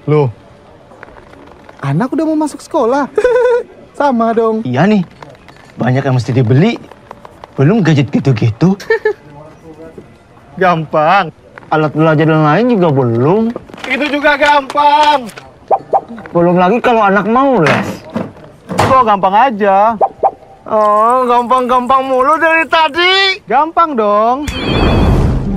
Loh, anak udah mau masuk sekolah? Sama dong. Iya nih, banyak yang mesti dibeli. Belum gadget gitu-gitu. Gampang. Alat belajar dan lain juga belum. Itu juga gampang. Belum lagi kalau anak mau les. Kok gampang aja? Oh, gampang-gampang mulu dari tadi. Gampang dong.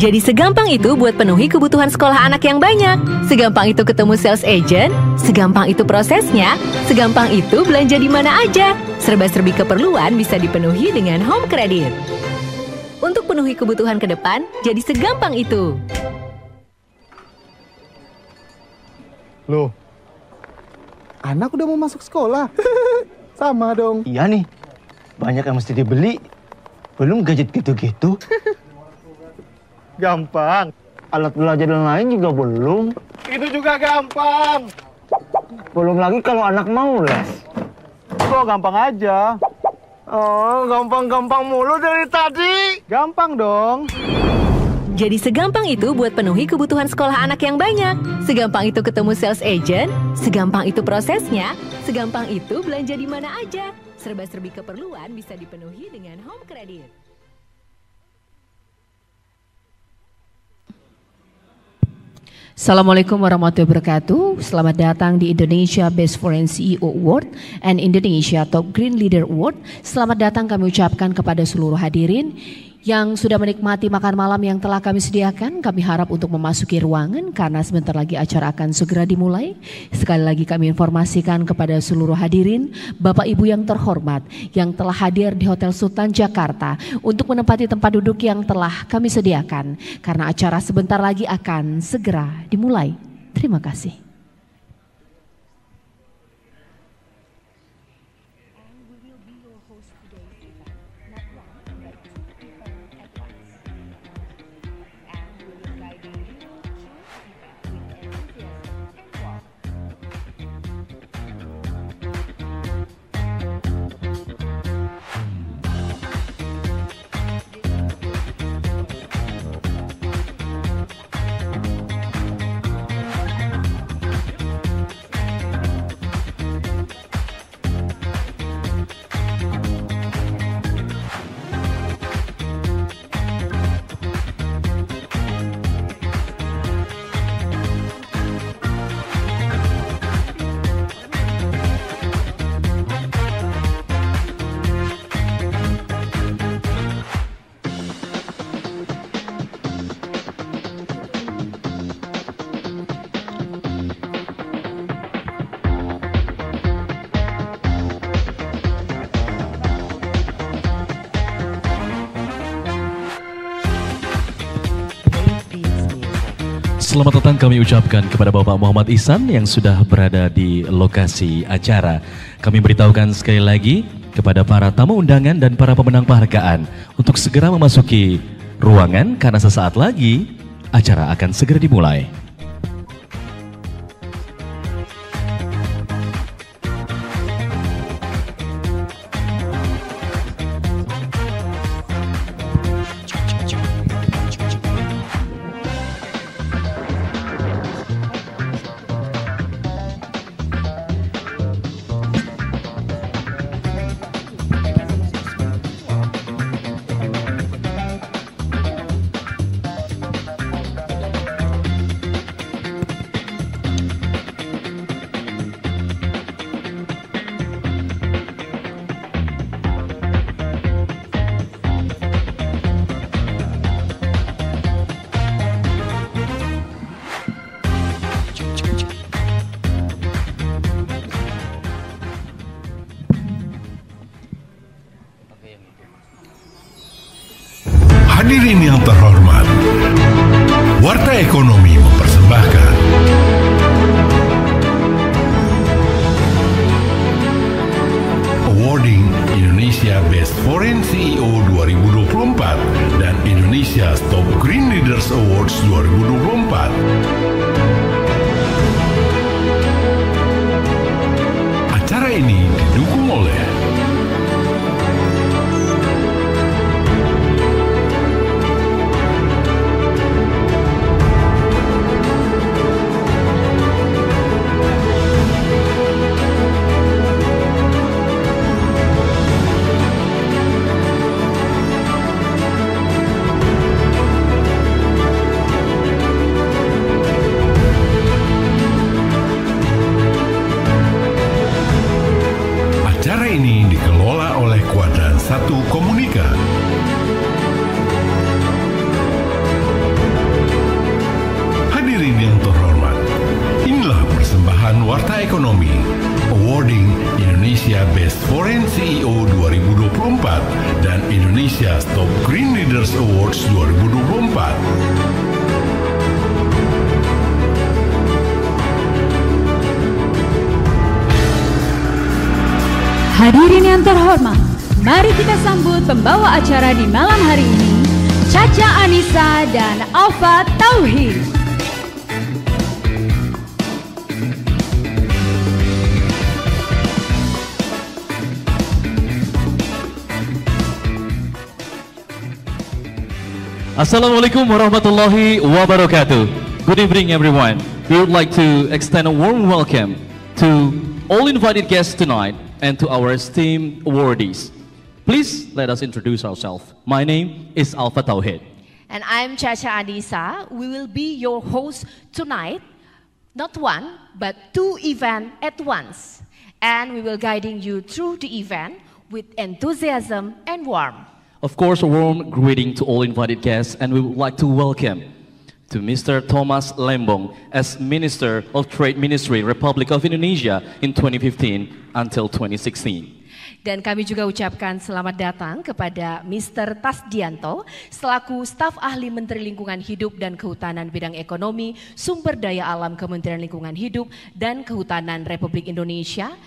Jadi segampang itu buat penuhi kebutuhan sekolah anak yang banyak. Segampang itu ketemu sales agent, segampang itu prosesnya, segampang itu belanja di mana aja. Serba-serbi keperluan bisa dipenuhi dengan Home Credit. Untuk penuhi kebutuhan ke depan, jadi segampang itu. Loh, anak udah mau masuk sekolah? Sama dong. Iya nih, banyak yang mesti dibeli. Belum gadget gitu-gitu. Gampang. Alat belajar dan lain juga belum. Itu juga gampang. Belum lagi kalau anak mau les. Kok gampang aja? Oh, gampang-gampang mulu dari tadi. Gampang dong. Jadi segampang itu buat penuhi kebutuhan sekolah anak yang banyak. Segampang itu ketemu sales agent, segampang itu prosesnya, segampang itu belanja di mana aja. Serba-serbi keperluan bisa dipenuhi dengan Home Credit. Assalamualaikum warahmatullahi wabarakatuh. Selamat datang di Indonesia Best Foreign CEO Award and Indonesia Top Green Leader Award. Selamat datang kami ucapkan kepada seluruh hadirin yang sudah menikmati makan malam yang telah kami sediakan. Kami harap untuk memasuki ruangan karena sebentar lagi acara akan segera dimulai. Sekali lagi kami informasikan kepada seluruh hadirin, Bapak Ibu yang terhormat yang telah hadir di Hotel Sultan Jakarta untuk menempati tempat duduk yang telah kami sediakan karena acara sebentar lagi akan segera dimulai. Terima kasih. Selamat datang kami ucapkan kepada Bapak Muhammad Ihsan yang sudah berada di lokasi acara. Kami beritahukan sekali lagi kepada para tamu undangan dan para pemenang penghargaan untuk segera memasuki ruangan karena sesaat lagi acara akan segera dimulai. Hadirin yang terhormat, Warta Ekonomi mempersembahkan Awarding Indonesia Best Foreign CEO 2024 dan Indonesia Top Green Leaders Awards 2024. Acara ini didukung oleh Ekonomi, awarding Indonesia Best Foreign CEO 2024 dan Indonesia's Top Green Leaders Awards 2024. Hadirin yang terhormat, mari kita sambut pembawa acara di malam hari ini, Caca Anissa dan Alfa Tauhid. Assalamualaikum warahmatullahi wabarakatuh. Good evening everyone. We would like to extend a warm welcome to all invited guests tonight and to our esteemed awardees. Please let us introduce ourselves. My name is Alfa Tauhid. And I'm Caca Anissa. We will be your host tonight. Not one, but two events at once. And we will guiding you through the event with enthusiasm and warmth. Of course, a warm greeting to all invited guests, and we would like to welcome to Mr. Thomas Lembong as Minister of Trade Ministry, Republic of Indonesia in 2015 until 2016. Dan kami juga ucapkan selamat datang kepada Mr. Tasdianto selaku staf ahli Menteri Lingkungan Hidup dan Kehutanan bidang ekonomi, sumber daya alam Kementerian Lingkungan Hidup dan Kehutanan Republik Indonesia.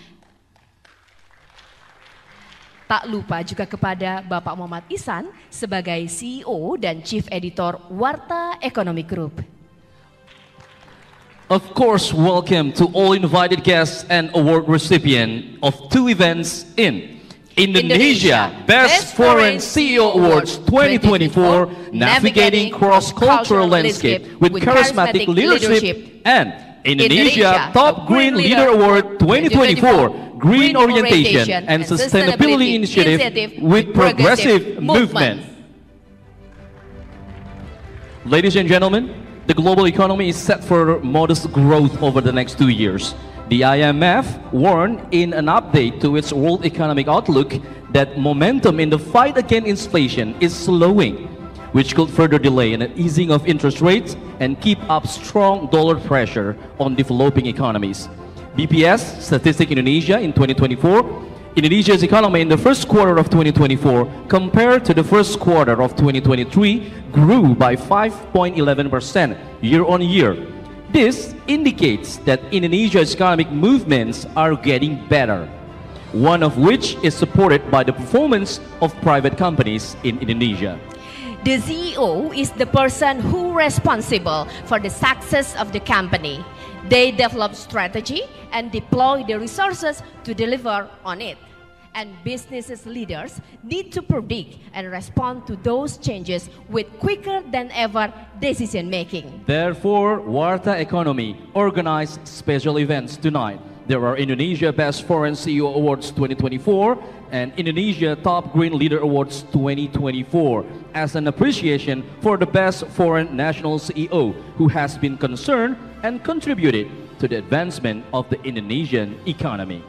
Tak lupa juga kepada Bapak Muhammad Ihsan sebagai CEO dan Chief Editor Warta Ekonomi Group. Of course, welcome to all invited guests and award recipient of two events in Indonesia Best Foreign CEO Awards 2024, Navigating Cross-Cultural Landscape with Charismatic Leadership, and Indonesia Top Green Leader Award 2024, Green Orientation and Sustainability Initiative with Progressive Movement. Ladies and gentlemen, the global economy is set for modest growth over the next 2 years. The IMF warned in an update to its World Economic Outlook that momentum in the fight against inflation is slowing, which could further delay an easing of interest rates and keep up strong dollar pressure on developing economies. BPS Statistic Indonesia in 2024, Indonesia's economy in the first quarter of 2024 compared to the first quarter of 2023 grew by 5.11% year-on-year. This indicates that Indonesia's economic movements are getting better, one of which is supported by the performance of private companies in Indonesia. The CEO is the person who responsible for the success of the company. They develop strategy and deploy the resources to deliver on it. And business leaders need to predict and respond to those changes with quicker than ever decision making. Therefore, Warta Ekonomi organized special events tonight. There are Indonesia Best Foreign CEO Awards 2024 and Indonesia Top Green Leader Awards 2024 as an appreciation for the best foreign national CEO who has been concerned and contributed to the advancement of the Indonesian economy.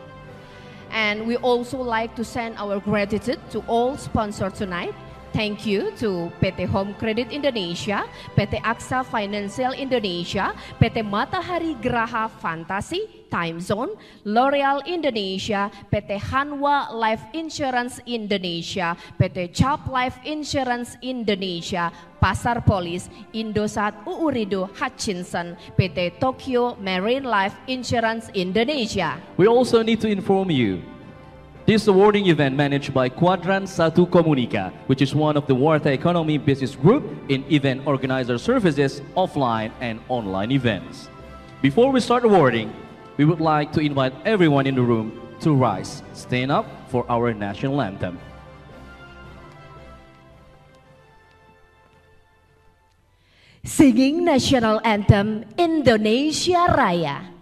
And we also like to send our gratitude to all sponsors tonight. Thank you to PT Home Credit Indonesia, PT AXA Financial Indonesia, PT Matahari Graha Fantasi, Time Zone, L'Oreal Indonesia, PT Hanwa Life Insurance Indonesia, PT Chubb Life Insurance Indonesia, Pasar Polis, Indosat Uurido Hutchinson, PT Tokyo Marine Life Insurance Indonesia. We also need to inform you, this awarding event managed by Quadrant Satu Komunika, which is one of the Warta Ekonomi business group in event organizer services, offline and online events. Before we start awarding, we would like to invite everyone in the room to rise, stand up for our national anthem. Singing National Anthem Indonesia Raya.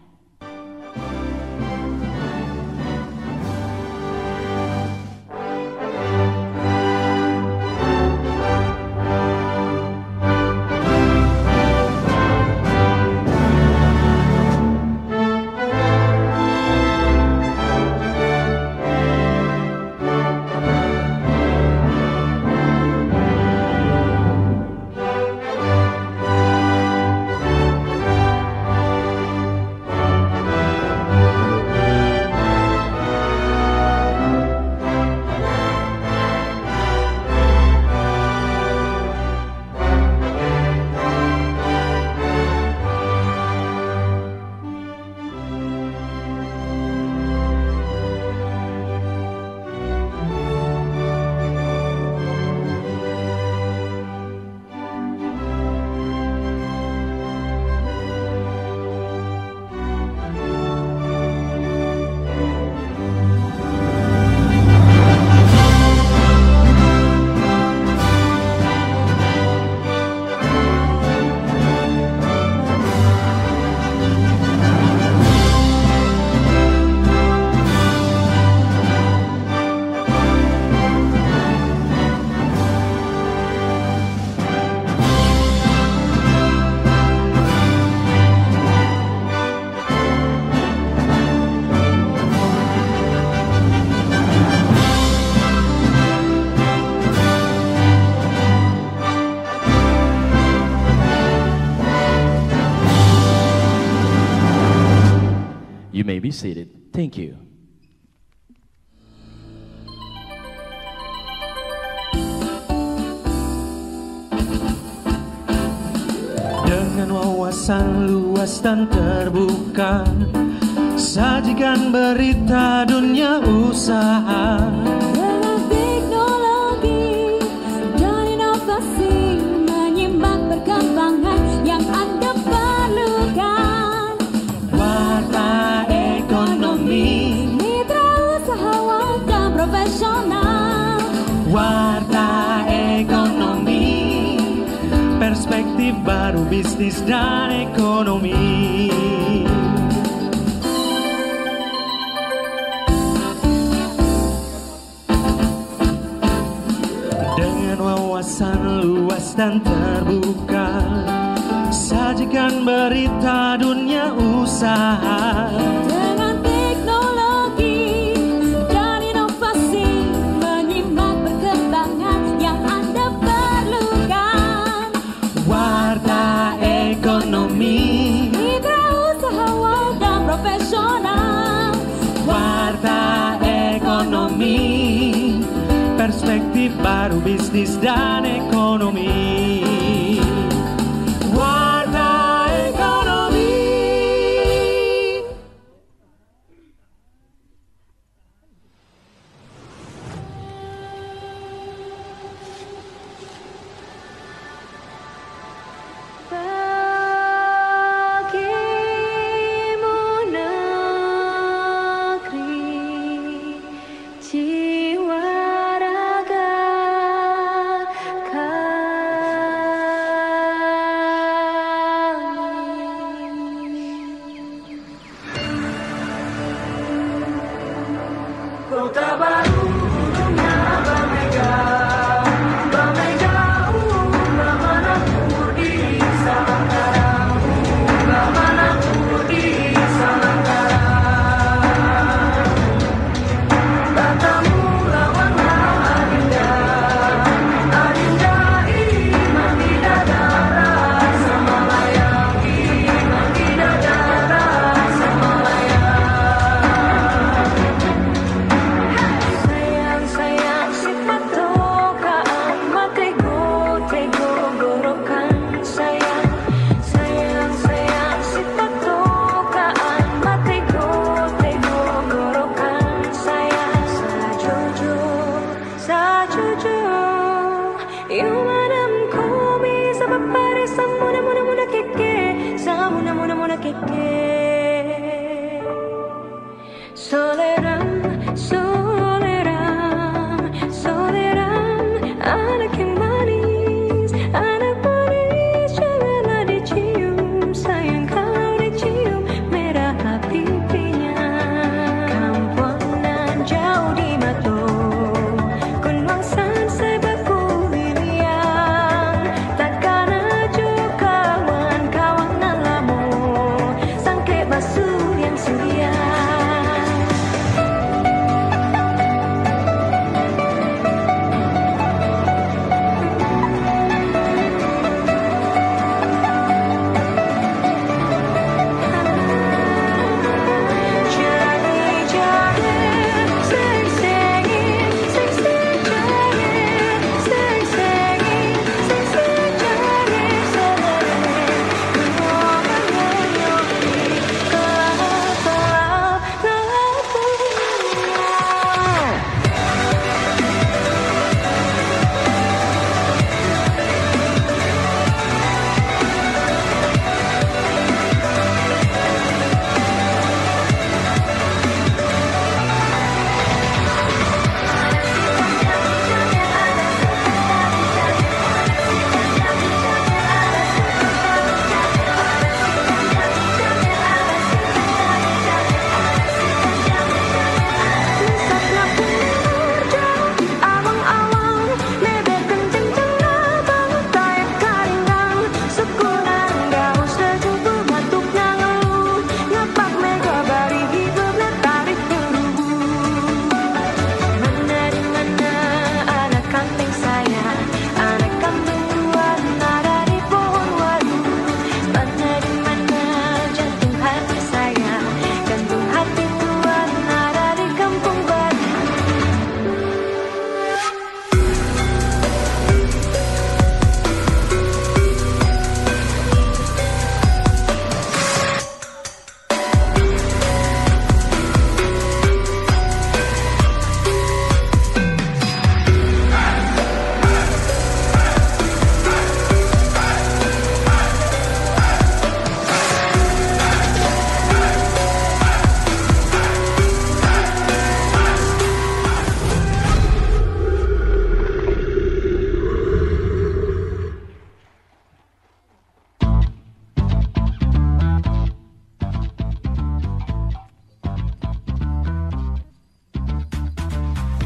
You may be seated. Thank you. Dengan wawasan luas dan terbuka, sajikan berita dunia usaha. Dengan teknologi dan inovasi, menyimak perkembangan yang Anda perlukan. Warta ekonomi, Mitra usahawan dan profesional. warta ekonomi, perspektif baru bisnis dan ekonomi. Dengan wawasan luas dan terbuka, sajikan berita dunia usaha. Dengan teknologi dan inovasi, menyimak perkembangan yang Anda perlukan. Warta ekonomi, Mitra usahawan dan profesional. warta ekonomi, perspektif baru bisnis dan ekonomi. Warta ekonomi. Bagimu negeri, jiwa raga kami. Kota baru dunia Bamega, Bamega unggah manapun di Salangkara, unggah manapun di Salangkara. Katamu lawanlah Adinda, Adinda iman tidak ada rasa malayang, iman tidak ada rasa malayang. Sayang, sayang, sifat tokaan, matego, tego, gorokan. Sayang, sayang, sayang, sifat tokaan, matego, tego, gorokan. Sayang, sajojo, sajojo, iumanam komi, sabapare, samuna, muna, muna, keke, samuna, muna, muna, keke. Soleram, soleram, soleram, anak yang manis, janganlah dicium, sayang kalau dicium merah pipinya. Kampungan jauh di Mato, Kunwangsan sebaku Liliang, takkan ajo kawan-kawan alamu, sangke basuh yang suria.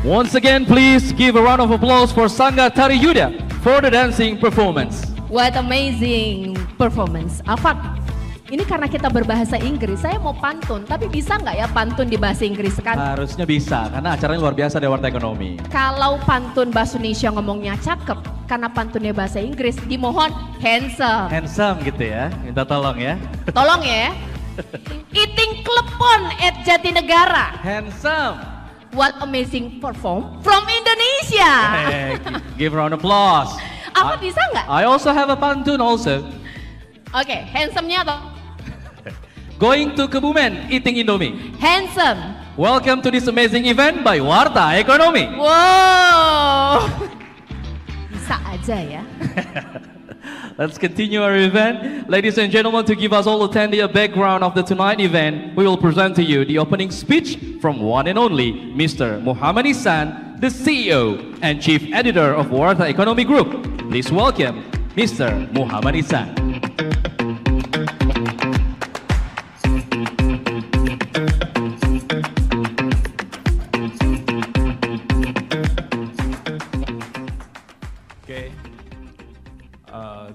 Once again, please give a round of applause for Sangga Tari Yuda for the dancing performance. What amazing performance. Afak, ini karena kita berbahasa Inggris, saya mau pantun, tapi bisa nggak ya pantun di bahasa Inggris kan? Harusnya bisa, karena acaranya luar biasa dari Warta Ekonomi. Kalau pantun bahasa Indonesia ngomongnya cakep, karena pantunnya bahasa Inggris, dimohon handsome. Handsome gitu ya, minta tolong ya. Tolong ya. Eating klepon at Jatinegara. Handsome. What amazing perform from Indonesia. Hey, give a round of applause. Apa bisa nggak? I also have a pantun also. Oke, handsome-nya atau? Going to Kebumen, eating Indomie. Handsome. Welcome to this amazing event by Warta Ekonomi. Wow. Bisa aja ya. Let's continue our event. Ladies and gentlemen, to give us all attendee a background of the tonight event, we will present to you the opening speech from one and only Mr. Muhammad Ihsan, the CEO and Chief Editor of Warta Ekonomi Group. Please welcome Mr. Muhammad Ihsan.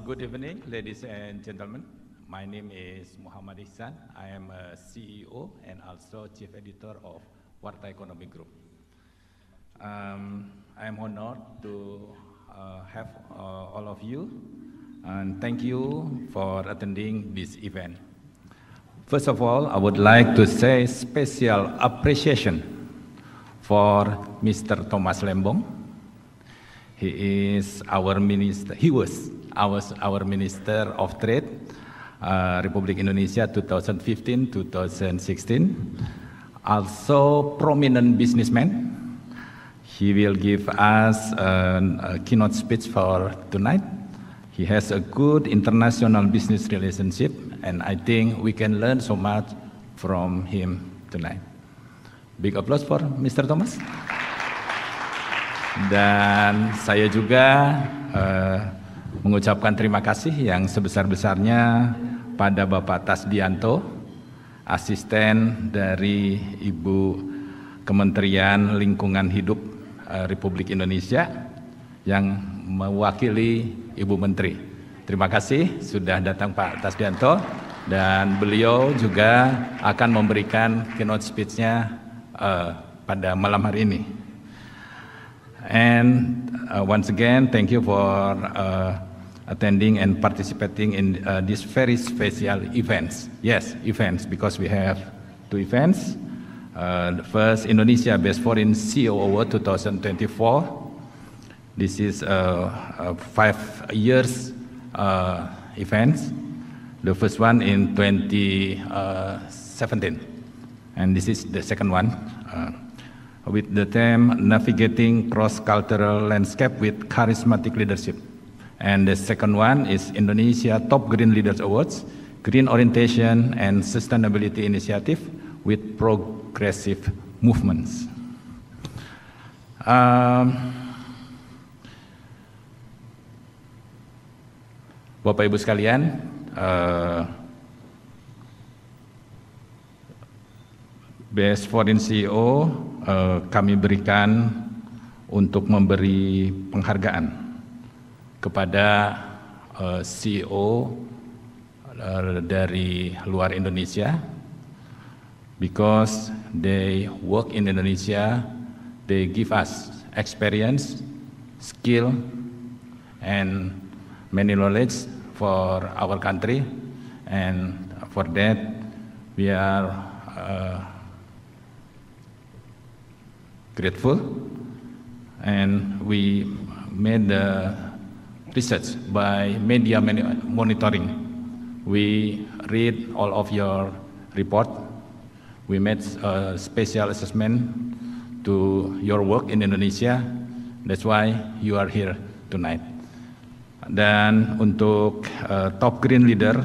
Good evening, ladies and gentlemen. My name is Muhammad Ihsan. I am a CEO and also Chief Editor of Warta Ekonomi Group. I am honored to have all of you, and thank you for attending this event. First of all, I would like to say special appreciation for Mr. Thomas Lembong. He is our minister. He was our Minister of Trade, Republik Indonesia 2015-2016. Also prominent businessman. He will give us a keynote speech for tonight. He has a good international business relationship, and I think we can learn so much from him tonight. Big applause for Mr. Thomas. Dan saya juga mengucapkan terima kasih yang sebesar-besarnya pada Bapak Tasdianto, asisten dari Ibu Kementerian Lingkungan Hidup Republik Indonesia yang mewakili Ibu Menteri. Terima kasih sudah datang Pak Tasdianto, dan beliau juga akan memberikan keynote speech-nya pada malam hari ini. And once again, thank you for attending and participating in this very special events. Yes, events, because we have two events. The first, Indonesia Best Foreign CEO Award 2024. This is a 5 years events. The first one in 2017, and this is the second one. With the theme Navigating Cross-Cultural Landscape with Charismatic Leadership. And the second one is Indonesia Top Green Leaders Awards, Green Orientation and Sustainability Initiative with Progressive Movements. Bapak Ibu sekalian, Best Foreign CEO kami berikan untuk memberi penghargaan kepada CEO dari luar Indonesia, because they work in Indonesia, they give us experience, skill, and many knowledge for our country, and for that we are grateful, and we made the research by media monitoring. We read all of your report. We made a special assessment to your work in Indonesia. That's why you are here tonight. Dan untuk top green leader,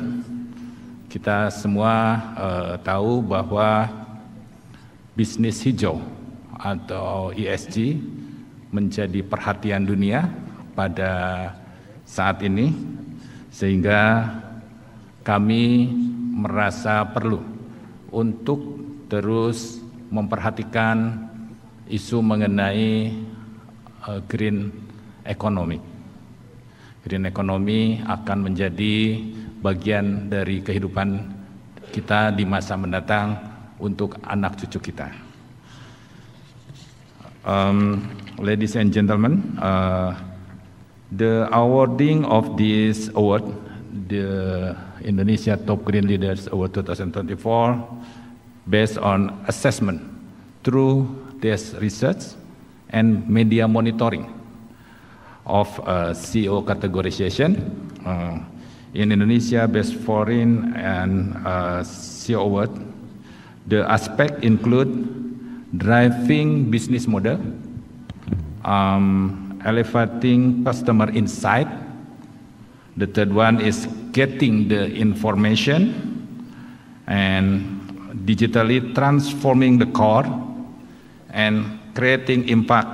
kita semua tahu bahwa bisnis hijau atau ESG menjadi perhatian dunia pada saat ini, sehingga kami merasa perlu untuk terus memperhatikan isu mengenai green economy. Green economy akan menjadi bagian dari kehidupan kita di masa mendatang untuk anak cucu kita. Ladies and gentlemen, the awarding of this award, the Indonesia Top Green Leaders Award 2024, based on assessment through this research and media monitoring of CEO categorization in Indonesia Best Foreign and CEO Award. The aspect include driving business model, elevating customer insight. The third one is getting the information and digitally transforming the core and creating impact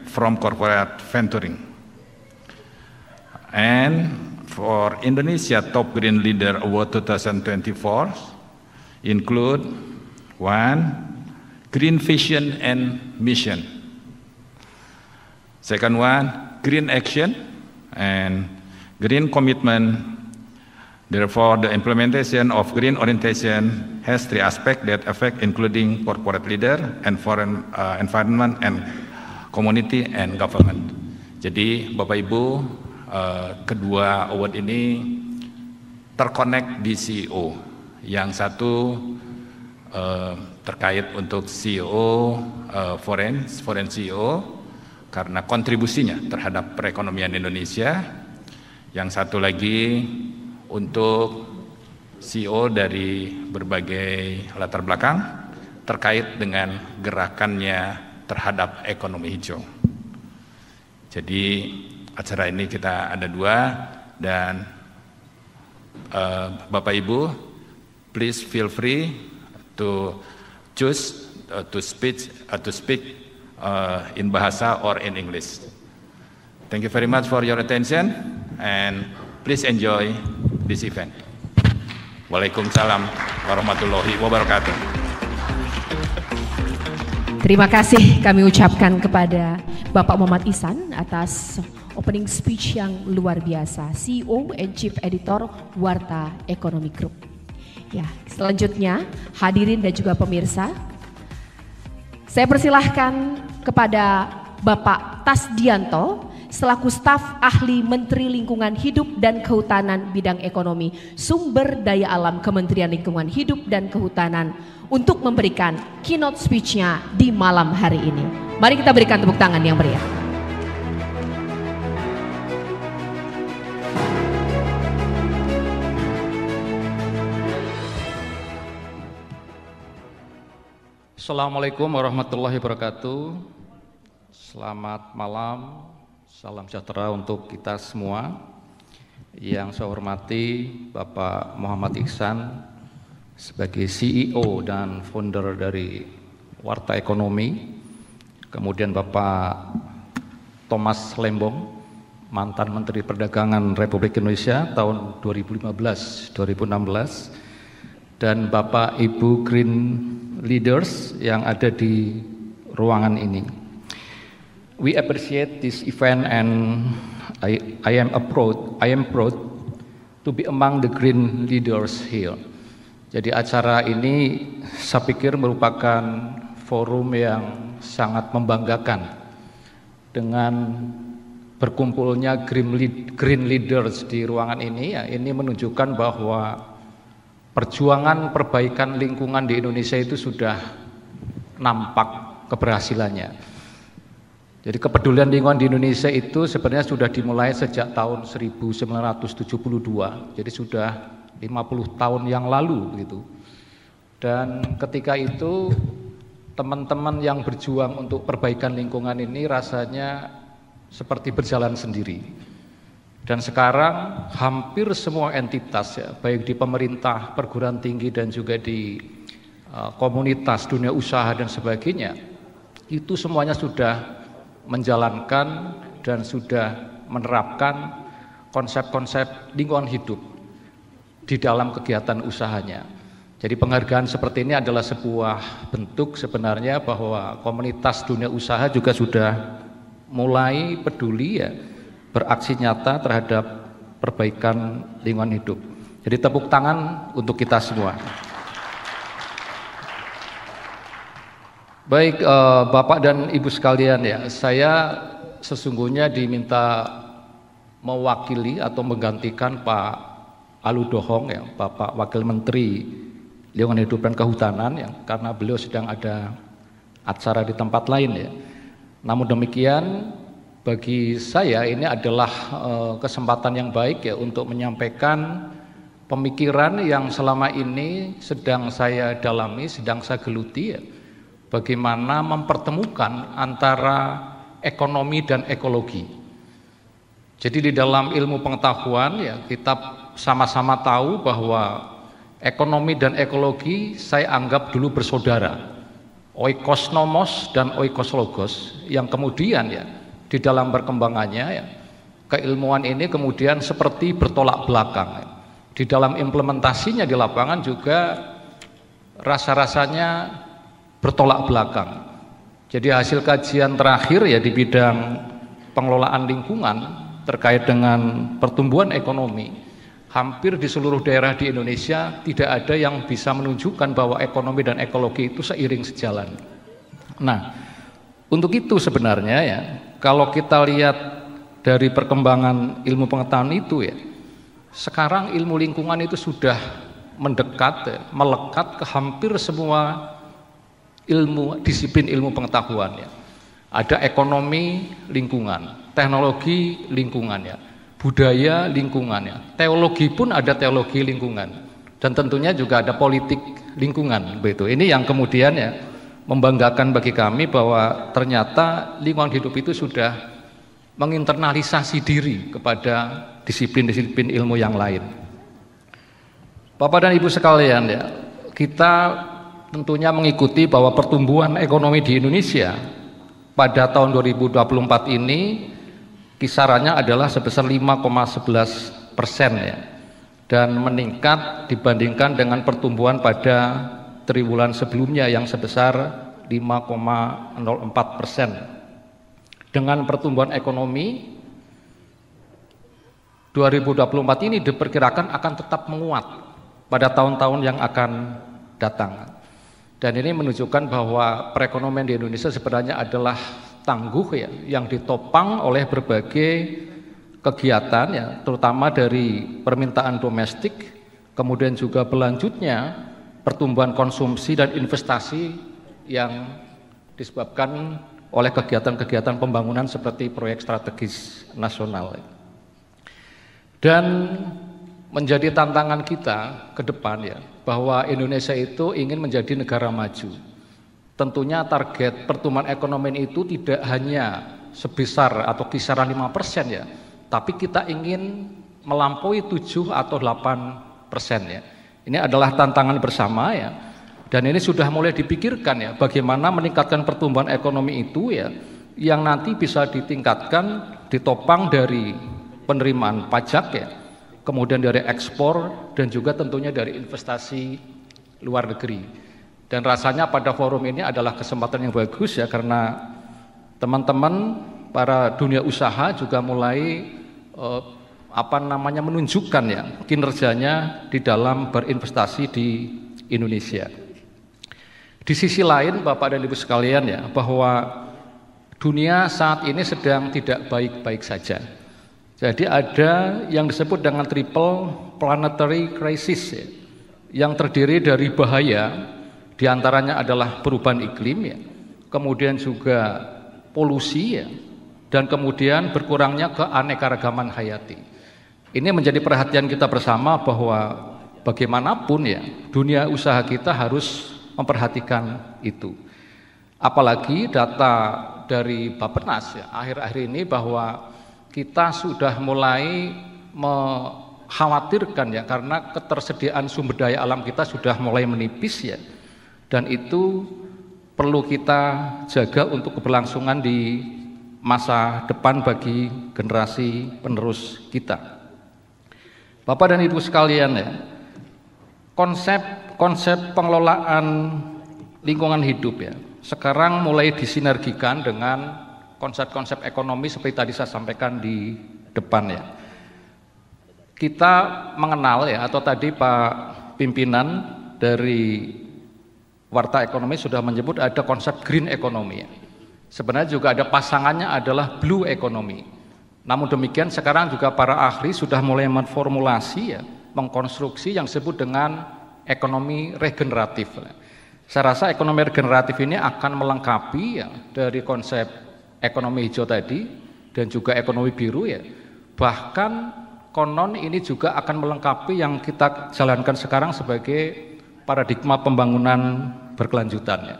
from corporate venturing. And for Indonesia Top Green Leader Award 2024 include 1, green vision and mission. Second one, green action and green commitment. Therefore, the implementation of green orientation has 3 aspects that affect including corporate leader and foreign environment and community and government. Jadi Bapak Ibu, kedua award ini terkonek di CEO. Yang satu terkait untuk CEO foreign CEO karena kontribusinya terhadap perekonomian Indonesia. Yang satu lagi untuk CEO dari berbagai latar belakang terkait dengan gerakannya terhadap ekonomi hijau. Jadi acara ini kita ada 2 dan Bapak Ibu, please feel free to choose to speak in bahasa or in English. Thank you very much for your attention and please enjoy this event. Waalaikumsalam warahmatullahi wabarakatuh. Terima kasih kami ucapkan kepada Bapak Muhammad Ihsan atas opening speech yang luar biasa, CEO and Chief Editor Warta Ekonomi Group. Ya, selanjutnya hadirin dan juga pemirsa, saya persilahkan kepada Bapak Tasdianto selaku staf ahli Menteri Lingkungan Hidup dan Kehutanan bidang ekonomi, sumber daya alam Kementerian Lingkungan Hidup dan Kehutanan untuk memberikan keynote speech-nya di malam hari ini. Mari kita berikan tepuk tangan yang meriah. Assalamualaikum warahmatullahi wabarakatuh. Selamat malam. Salam sejahtera untuk kita semua. Yang saya hormati Bapak Muhammad Ihsan sebagai CEO dan founder dari Warta Ekonomi. Kemudian Bapak Thomas Lembong, mantan Menteri Perdagangan Republik Indonesia tahun 2015-2016. Dan Bapak Ibu Green Leaders yang ada di ruangan ini. We appreciate this event and I am proud to be among the green leaders here. Jadi acara ini saya pikir merupakan forum yang sangat membanggakan dengan berkumpulnya green leaders di ruangan ini. Ya, ini menunjukkan bahwa perjuangan perbaikan lingkungan di Indonesia itu sudah nampak keberhasilannya. Jadi kepedulian lingkungan di Indonesia itu sebenarnya sudah dimulai sejak tahun 1972. Jadi sudah 50 tahun yang lalu gitu. Dan ketika itu teman-teman yang berjuang untuk perbaikan lingkungan ini rasanya seperti berjalan sendiri. Dan sekarang hampir semua entitas ya, baik di pemerintah, perguruan tinggi dan juga di komunitas dunia usaha dan sebagainya, itu semuanya sudah menjalankan dan sudah menerapkan konsep-konsep lingkungan hidup di dalam kegiatan usahanya. Jadi penghargaan seperti ini adalah sebuah bentuk sebenarnya bahwa komunitas dunia usaha juga sudah mulai peduli ya, beraksi nyata terhadap perbaikan lingkungan hidup. Jadi tepuk tangan untuk kita semua. Baik Bapak dan Ibu sekalian ya, saya sesungguhnya diminta mewakili atau menggantikan Pak Aludohong ya, Bapak Wakil Menteri Lingkungan Hidup dan Kehutanan ya, karena beliau sedang ada acara di tempat lain ya. Namun demikian bagi saya ini adalah kesempatan yang baik ya untuk menyampaikan pemikiran yang selama ini sedang saya dalami, sedang saya geluti ya, bagaimana mempertemukan antara ekonomi dan ekologi. Jadi di dalam ilmu pengetahuan ya kita sama-sama tahu bahwa ekonomi dan ekologi saya anggap dulu bersaudara, oikos nomos dan oikos logos, yang kemudian ya di dalam perkembangannya ya keilmuan ini kemudian seperti bertolak belakang ya. Di dalam implementasinya di lapangan juga rasa-rasanya bertolak belakang. Jadi hasil kajian terakhir ya di bidang pengelolaan lingkungan terkait dengan pertumbuhan ekonomi, hampir di seluruh daerah di Indonesia tidak ada yang bisa menunjukkan bahwa ekonomi dan ekologi itu seiring sejalan. Nah, untuk itu sebenarnya ya, kalau kita lihat dari perkembangan ilmu pengetahuan itu ya, sekarang ilmu lingkungan itu sudah mendekat, ya, melekat ke hampir semua disiplin ilmu pengetahuan ya. Ada ekonomi lingkungan, teknologi lingkungan ya, budaya lingkungannya, teologi pun ada teologi lingkungan, dan tentunya juga ada politik lingkungan begitu. Ini yang kemudian ya membanggakan bagi kami bahwa ternyata lingkungan hidup itu sudah menginternalisasi diri kepada disiplin-disiplin ilmu yang lain. Bapak dan Ibu sekalian ya, kita tentunya mengikuti bahwa pertumbuhan ekonomi di Indonesia pada tahun 2024 ini kisarannya adalah sebesar 5,11% ya, dan meningkat dibandingkan dengan pertumbuhan pada triwulan sebelumnya yang sebesar 5,04%. Dengan pertumbuhan ekonomi 2024 ini diperkirakan akan tetap menguat pada tahun-tahun yang akan datang. Dan ini menunjukkan bahwa perekonomian di Indonesia sebenarnya adalah tangguh ya, yang ditopang oleh berbagai kegiatan ya, terutama dari permintaan domestik, kemudian juga berlanjutnya pertumbuhan konsumsi dan investasi yang disebabkan oleh kegiatan-kegiatan pembangunan seperti proyek strategis nasional. Dan menjadi tantangan kita ke depan ya, bahwa Indonesia itu ingin menjadi negara maju. Tentunya target pertumbuhan ekonomi itu tidak hanya sebesar atau kisaran 5% ya, tapi kita ingin melampaui 7 atau 8% ya. Ini adalah tantangan bersama ya, dan ini sudah mulai dipikirkan ya, bagaimana meningkatkan pertumbuhan ekonomi itu ya, yang nanti bisa ditingkatkan, ditopang dari penerimaan pajak ya, kemudian dari ekspor, dan juga tentunya dari investasi luar negeri. Dan rasanya pada forum ini adalah kesempatan yang bagus ya, karena teman-teman para dunia usaha juga mulai menunjukkan ya kinerjanya di dalam berinvestasi di Indonesia. Di sisi lain Bapak dan Ibu sekalian ya, bahwa dunia saat ini sedang tidak baik-baik saja. Jadi ada yang disebut dengan triple planetary crisis ya, yang terdiri dari bahaya, diantaranya adalah perubahan iklim ya, kemudian juga polusi ya, dan kemudian berkurangnya keanekaragaman hayati. Ini menjadi perhatian kita bersama bahwa bagaimanapun ya, dunia usaha kita harus memperhatikan itu. Apalagi data dari Bappenas ya, akhir-akhir ini bahwa kita sudah mulai mengkhawatirkan ya, karena ketersediaan sumber daya alam kita sudah mulai menipis ya, dan itu perlu kita jaga untuk keberlangsungan di masa depan bagi generasi penerus kita. Bapak dan Ibu sekalian ya, konsep konsep pengelolaan lingkungan hidup ya, sekarang mulai disinergikan dengan konsep-konsep ekonomi seperti tadi saya sampaikan di depan ya. Kita mengenal ya, atau tadi Pak pimpinan dari Warta Ekonomi sudah menyebut ada konsep green economy ya. Sebenarnya juga ada pasangannya adalah blue economy. Namun demikian sekarang juga para ahli sudah mulai memformulasi ya, mengkonstruksi yang disebut dengan ekonomi regeneratif. Saya rasa ekonomi regeneratif ini akan melengkapi ya dari konsep ekonomi hijau tadi dan juga ekonomi biru ya. Bahkan konon ini juga akan melengkapi yang kita jalankan sekarang sebagai paradigma pembangunan berkelanjutan ya.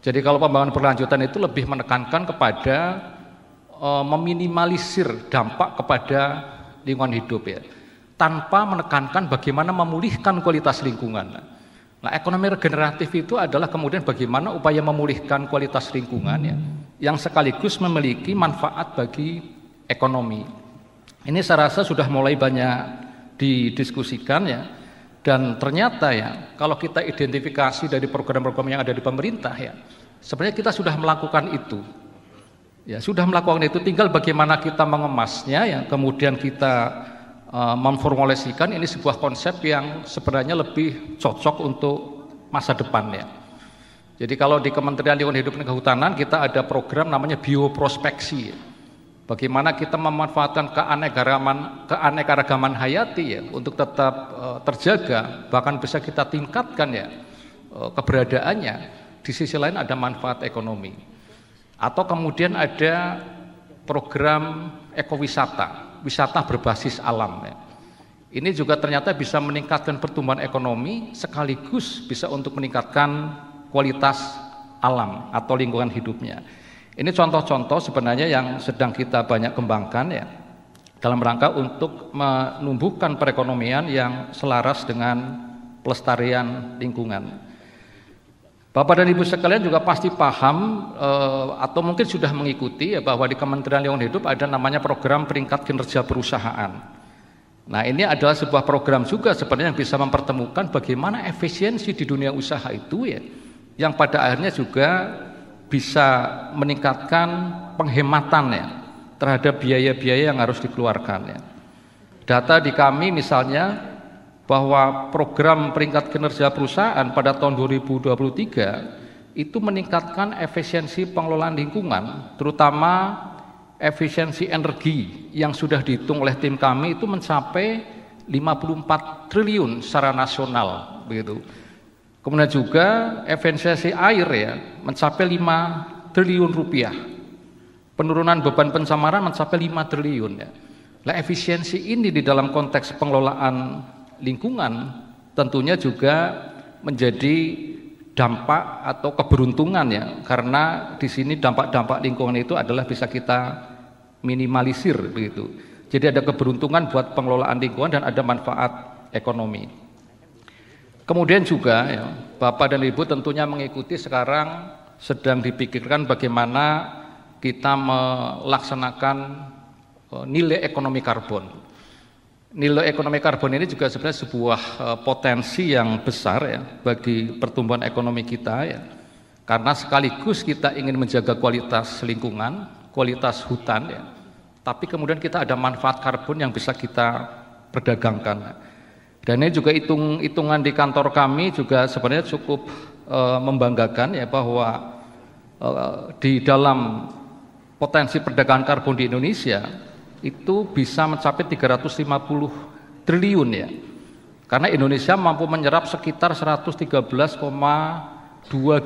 Jadi kalau pembangunan berkelanjutan itu lebih menekankan kepada meminimalisir dampak kepada lingkungan hidup ya, tanpa menekankan bagaimana memulihkan kualitas lingkungan. Nah, ekonomi regeneratif itu adalah kemudian bagaimana upaya memulihkan kualitas lingkungan ya, yang sekaligus memiliki manfaat bagi ekonomi. Ini saya rasa sudah mulai banyak didiskusikan ya, dan ternyata ya kalau kita identifikasi dari program-program yang ada di pemerintah ya, sebenarnya kita sudah melakukan itu. Ya, sudah melakukan itu, tinggal bagaimana kita mengemasnya ya, kemudian kita memformulasikan ini sebuah konsep yang sebenarnya lebih cocok untuk masa depan ya. Jadi kalau di Kementerian Lingkungan Hidup dan Kehutanan kita ada program namanya bioprospeksi ya. Bagaimana kita memanfaatkan keanekaragaman hayati ya untuk tetap terjaga, bahkan bisa kita tingkatkan ya keberadaannya. Di sisi lain ada manfaat ekonomi. Atau kemudian ada program ekowisata, wisata berbasis alam ya. Ini juga ternyata bisa meningkatkan pertumbuhan ekonomi sekaligus bisa untuk meningkatkan kualitas alam atau lingkungan hidupnya. Ini contoh-contoh sebenarnya yang sedang kita banyak kembangkan ya, dalam rangka untuk menumbuhkan perekonomian yang selaras dengan pelestarian lingkungan. Bapak dan Ibu sekalian juga pasti paham atau mungkin sudah mengikuti ya, bahwa di Kementerian Lingkungan Hidup ada namanya program peringkat kinerja perusahaan. Nah, ini adalah sebuah program juga sebenarnya yang bisa mempertemukan bagaimana efisiensi di dunia usaha itu ya, yang pada akhirnya juga bisa meningkatkan penghematan ya terhadap biaya-biaya yang harus dikeluarkan ya. Data di kami misalnya bahwa program peringkat kinerja perusahaan pada tahun 2023 itu meningkatkan efisiensi pengelolaan lingkungan, terutama efisiensi energi yang sudah dihitung oleh tim kami itu mencapai 54 triliun secara nasional begitu. Kemudian juga efisiensi air ya mencapai 5 triliun rupiah. Penurunan beban pencemaran mencapai 5 triliun ya. Nah, efisiensi ini di dalam konteks pengelolaan lingkungan tentunya juga menjadi dampak atau keberuntungan ya, karena di sini dampak-dampak lingkungan itu adalah bisa kita minimalisir begitu. Jadi ada keberuntungan buat pengelolaan lingkungan dan ada manfaat ekonomi. Kemudian juga ya, Bapak dan Ibu tentunya mengikuti sekarang sedang dipikirkan bagaimana kita melaksanakan nilai ekonomi karbon. Nilai ekonomi karbon ini juga sebenarnya sebuah potensi yang besar ya bagi pertumbuhan ekonomi kita ya. Karena sekaligus kita ingin menjaga kualitas lingkungan, kualitas hutan ya. Tapi kemudian kita ada manfaat karbon yang bisa kita perdagangkan. Dan ini juga hitungan di kantor kami juga sebenarnya cukup membanggakan ya, bahwa di dalam potensi perdagangan karbon di Indonesia itu bisa mencapai 350 triliun ya. Karena Indonesia mampu menyerap sekitar 113,2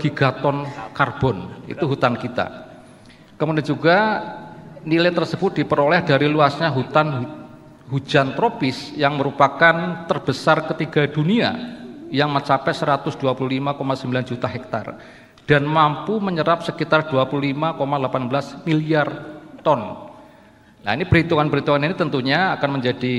gigaton karbon, itu hutan kita. Kemudian juga nilai tersebut diperoleh dari luasnya hutan hujan tropis yang merupakan terbesar ketiga dunia yang mencapai 125,9 juta hektar dan mampu menyerap sekitar 25,18 miliar ton. Nah, ini perhitungan-perhitungan ini tentunya akan menjadi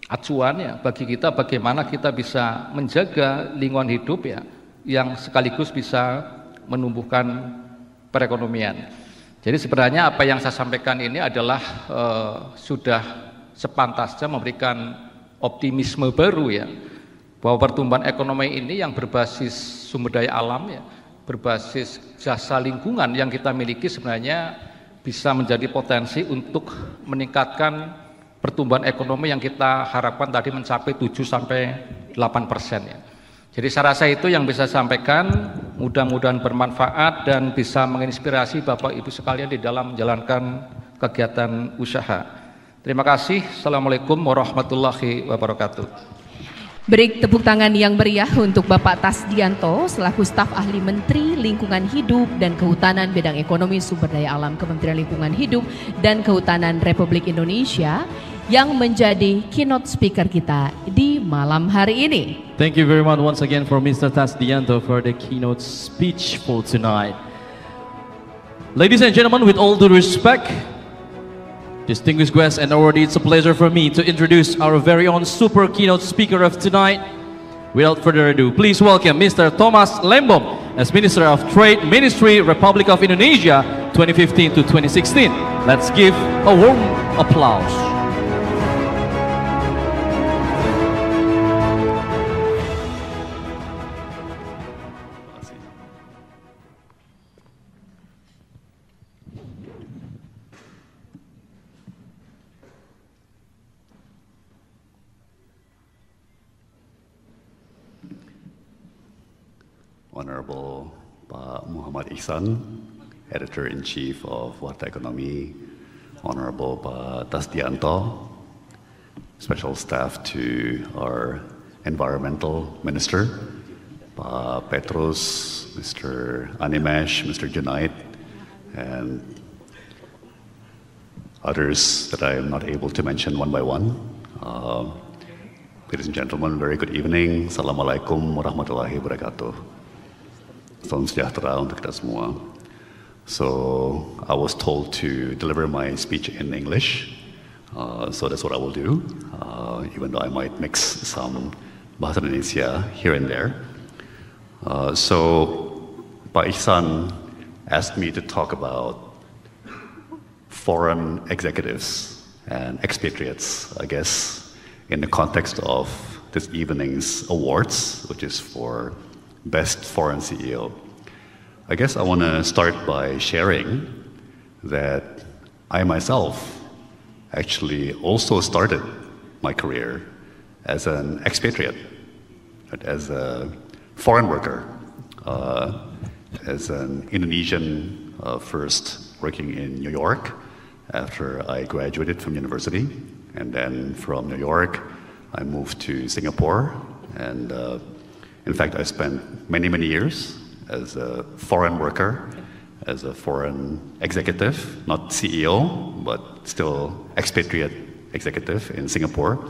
acuan ya bagi kita bagaimana kita bisa menjaga lingkungan hidup ya yang sekaligus bisa menumbuhkan perekonomian. Jadi sebenarnya apa yang saya sampaikan ini adalah sudah sepantasnya memberikan optimisme baru ya bahwa pertumbuhan ekonomi ini yang berbasis sumber daya alam ya, berbasis jasa lingkungan yang kita miliki sebenarnya bisa menjadi potensi untuk meningkatkan pertumbuhan ekonomi yang kita harapkan tadi mencapai 7-8% ya. Jadi saya rasa itu yang bisa saya sampaikan, mudah-mudahan bermanfaat dan bisa menginspirasi Bapak Ibu sekalian di dalam menjalankan kegiatan usaha. Terima kasih. Assalamualaikum warahmatullahi wabarakatuh. Beri tepuk tangan yang meriah untuk Bapak Tasdianto selaku staf ahli Menteri Lingkungan Hidup dan Kehutanan bidang ekonomi sumber daya alam Kementerian Lingkungan Hidup dan Kehutanan Republik Indonesia yang menjadi keynote speaker kita di malam hari ini. Thank you very much once again for Mr. Tasdianto for the keynote speech for tonight. Ladies and gentlemen, with all due respect, distinguished guests and awardees, it's a pleasure for me to introduce our very own super keynote speaker of tonight. Without further ado, please welcome Mr. Thomas Lembong as Minister of Trade, Ministry, Republic of Indonesia, 2015 to 2016. Let's give a warm applause. Honorable Pak Muhammad Ihsan, Editor-in-Chief of Warta Ekonomi, Honorable Pak Tasdianto, special staff to our Environmental Minister, Pak Petrus, Mr. Animesh, Mr. Junaid, and others that I am not able to mention one by one. Ladies and gentlemen, very good evening. Assalamualaikum warahmatullahi wabarakatuh. Salam sejahtera untuk kita semua. So I was told to deliver my speech in English, so that's what I will do, even though I might mix some bahasa Indonesia here and there. So Pak Ihsan asked me to talk about foreign executives and expatriates, I guess, in the context of this evening's awards, which is for Best Foreign CEO. I guess I want to start by sharing that I myself actually also started my career as an expatriate, as a foreign worker, as an Indonesian first working in New York after I graduated from university, and then from New York I moved to Singapore, and in fact, I spent many years as a foreign worker, as a foreign executive, not CEO, but still expatriate executive in Singapore,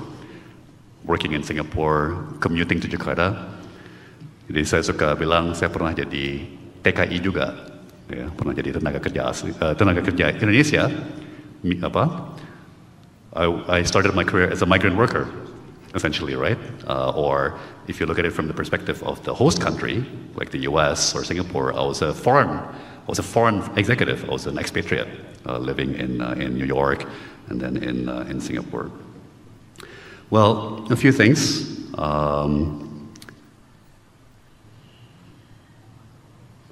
working in Singapore, commuting to Jakarta. Jadi saya suka bilang saya pernah jadi TKI juga, ya, pernah jadi tenaga kerja Indonesia. I started my career as a migrant worker, essentially, right? Or if you look at it from the perspective of the host country, like the US or Singapore, I was a foreign executive. I was an expatriate living in New York and then in Singapore. Well, a few things.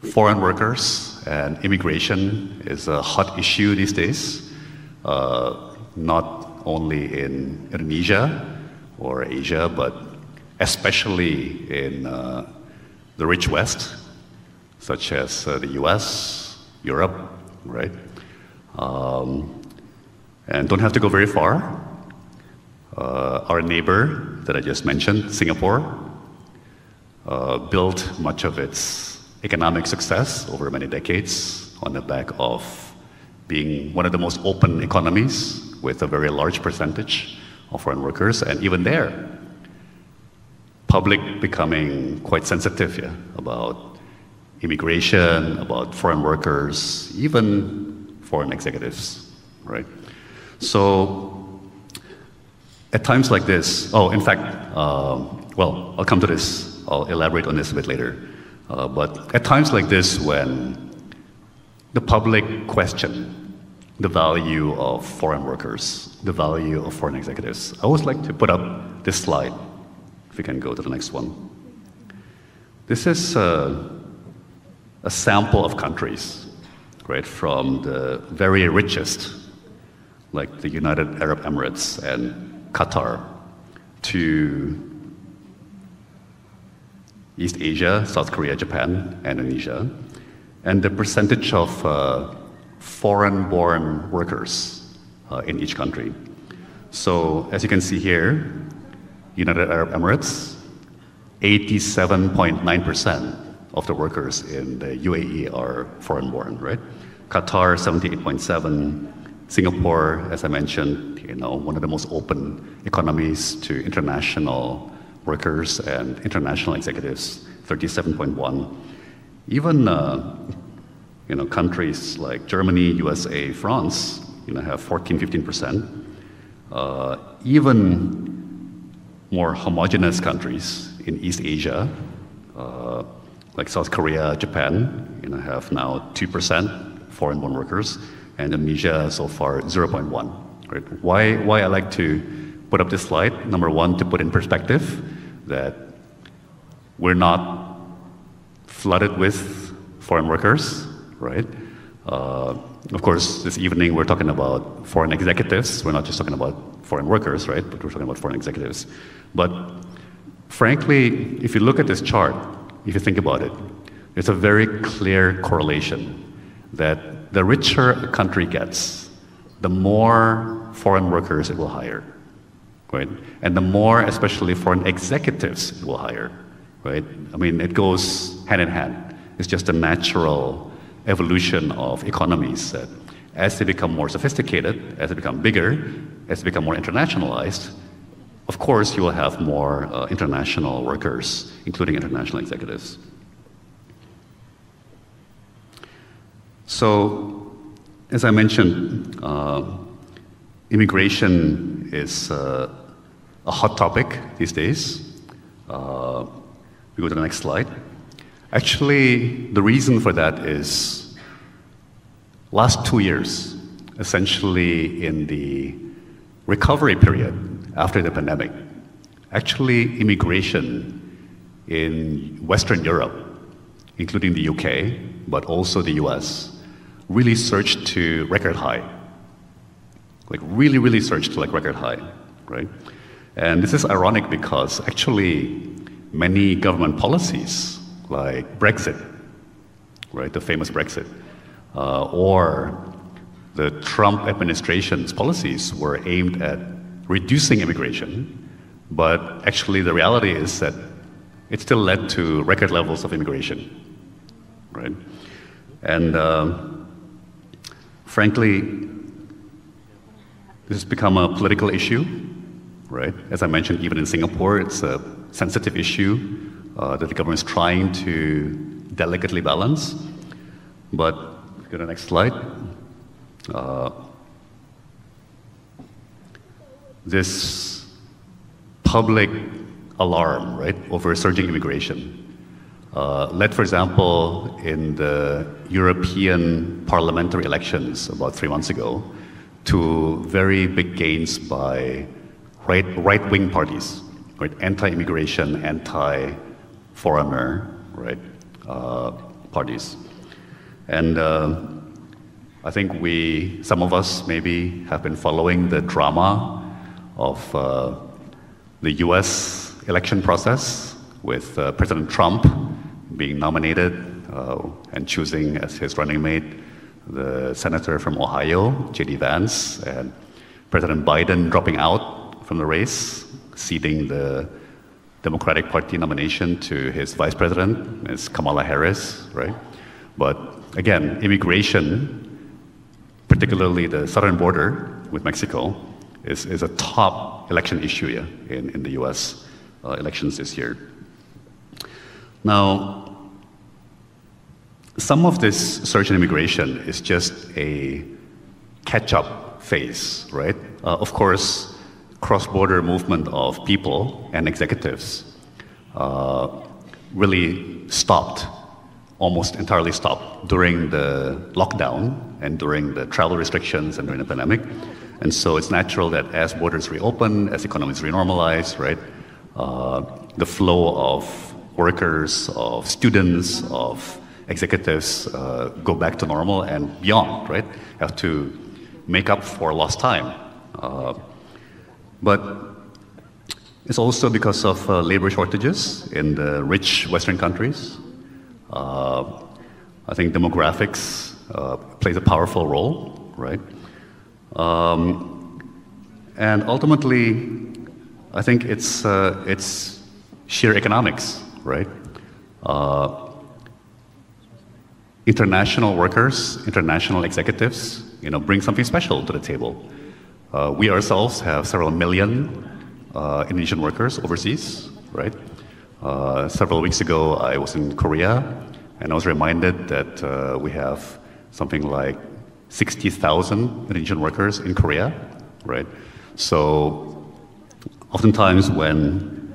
Foreign workers and immigration is a hot issue these days, not only in Indonesia or Asia, but especially in the rich West, such as the US, Europe, right? And don't have to go very far. Our neighbor that I just mentioned, Singapore, built much of its economic success over many decades on the back of being one of the most open economies with a very large percentage of foreign workers, and even there, public becoming quite sensitive about immigration, about foreign workers, even foreign executives, right? So at times like this, in fact, well, I'll come to this, I'll elaborate on this a bit later, but at times like this when the public question the value of foreign workers, the value of foreign executives, I always like to put up this slide If we can go to the next one. This is a sample of countries, right, from the very richest, like the United Arab Emirates and Qatar, to East Asia, South Korea, Japan, Indonesia, and the percentage of foreign-born workers in each country. So, as you can see here, United Arab Emirates, 87.9% of the workers in the UAE are foreign-born, right? Qatar, 78.7%. Singapore, as I mentioned, one of the most open economies to international workers and international executives, 37.1%. Even countries like Germany, USA, France, have 14-15%. Even more homogeneous countries in East Asia, like South Korea, Japan, have now 2% foreign-born workers, and Indonesia so far 0.1%. Right? Why I like to put up this slide? Number one, to put in perspective that we're not flooded with foreign workers, right? Of course, this evening we're talking about foreign executives. We're not just talking about foreign workers, right? But we're talking about foreign executives. But frankly, if you look at this chart, if you think about it, there's a very clear correlation that the richer a country gets, the more foreign workers it will hire, right? And the more, especially foreign executives, it will hire, right? I mean, it goes hand in hand. It's just a natural evolution of economies that as they become more sophisticated, as they become bigger, as they become more internationalized, of course you will have more international workers, including international executives. So, as I mentioned, immigration is a hot topic these days. We go to the next slide. Actually, the reason for that is last 2 years, essentially in the recovery period after the pandemic, actually immigration in Western Europe, including the UK, but also the US, really surged to record high. Like really surged to like record high, right? And this is ironic because actually many government policies like Brexit, right, the famous Brexit, or the Trump administration's policies were aimed at reducing immigration, but actually the reality is that it still led to record levels of immigration, right? And frankly, this has become a political issue, right? As I mentioned, even in Singapore, it's a sensitive issue that the government is trying to delicately balance. But, go to the next slide. This public alarm, right, over surging immigration led, for example, in the European parliamentary elections about 3 months ago to very big gains by right-wing parties, right, anti-immigration, anti-foreigner, right, parties. And I think some of us maybe have been following the drama of the US election process with President Trump being nominated and choosing as his running mate the senator from Ohio, J.D. Vance, and President Biden dropping out from the race, ceding the Democratic Party nomination to his vice president, Ms. Kamala Harris, right? But again, immigration, particularly the southern border with Mexico, is a top election issue in the US elections this year. Now, some of this surge in immigration is just a catch-up phase, right? Of course, cross-border movement of people and executives really stopped, almost entirely stopped during the lockdown and during the travel restrictions and during the pandemic. And so it's natural that as borders reopen, as economies renormalize, right, the flow of workers, of students, of executives go back to normal and beyond, right? Have to make up for lost time. But it's also because of labor shortages in the rich Western countries. I think demographics plays a powerful role, right? And ultimately, I think it's sheer economics, right? International workers, international executives, bring something special to the table. We ourselves have several million Indonesian workers overseas, right? Several weeks ago, I was in Korea, and I was reminded that we have something like 60,000 Indonesian workers in Korea, right? So oftentimes when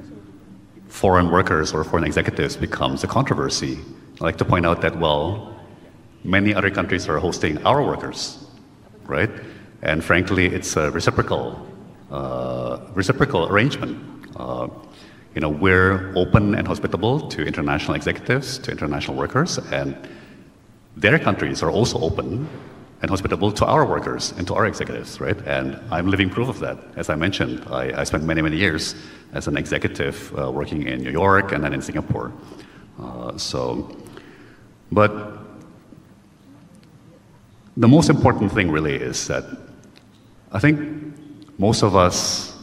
foreign workers or foreign executives becomes a controversy, I like to point out that, well, many other countries are hosting our workers, right? And frankly, it's a reciprocal arrangement. We're open and hospitable to international executives, to international workers, and their countries are also open and hospitable to our workers and to our executives, right? And I'm living proof of that. As I mentioned, I spent many, many years as an executive working in New York and then in Singapore. But the most important thing really is that I think most of us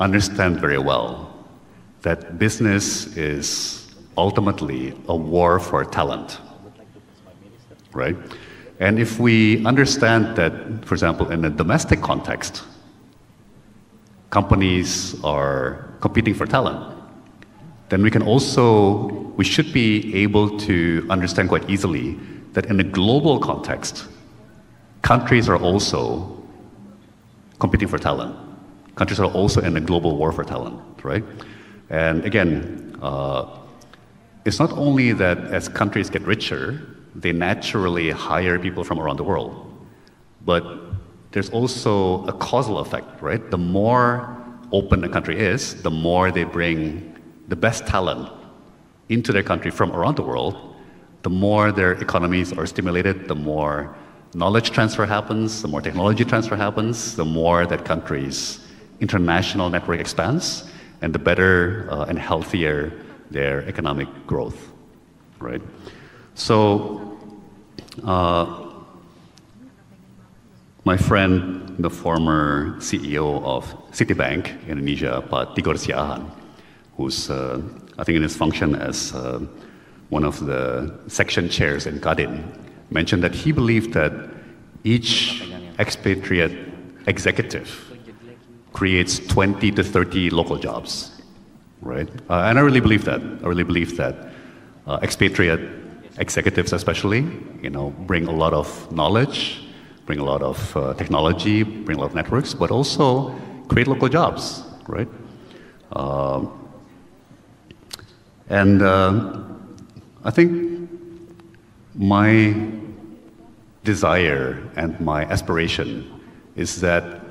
understand very well that business is ultimately a war for talent, right? And if we understand that, for example, in a domestic context, companies are competing for talent, then we should be able to understand quite easily that in a global context, countries are also competing for talent. Countries are also in a global war for talent, right? And again, it's not only that as countries get richer, they naturally hire people from around the world, but there's also a causal effect, right? The more open a country is, the more they bring the best talent into their country from around the world, the more their economies are stimulated, the more knowledge transfer happens, the more technology transfer happens, the more that countries' international network expands, and the better and healthier their economic growth, right? So, my friend, the former CEO of Citibank Indonesia, Pak Tigor Siahaan, who's, I think in his function as one of the section chairs in Kadin, mentioned that he believed that each expatriate executive creates 20 to 30 local jobs, right? And I really believe that. I really believe that expatriate executives especially, bring a lot of knowledge, bring a lot of technology, bring a lot of networks, but also create local jobs, right? And I think my desire and my aspiration is that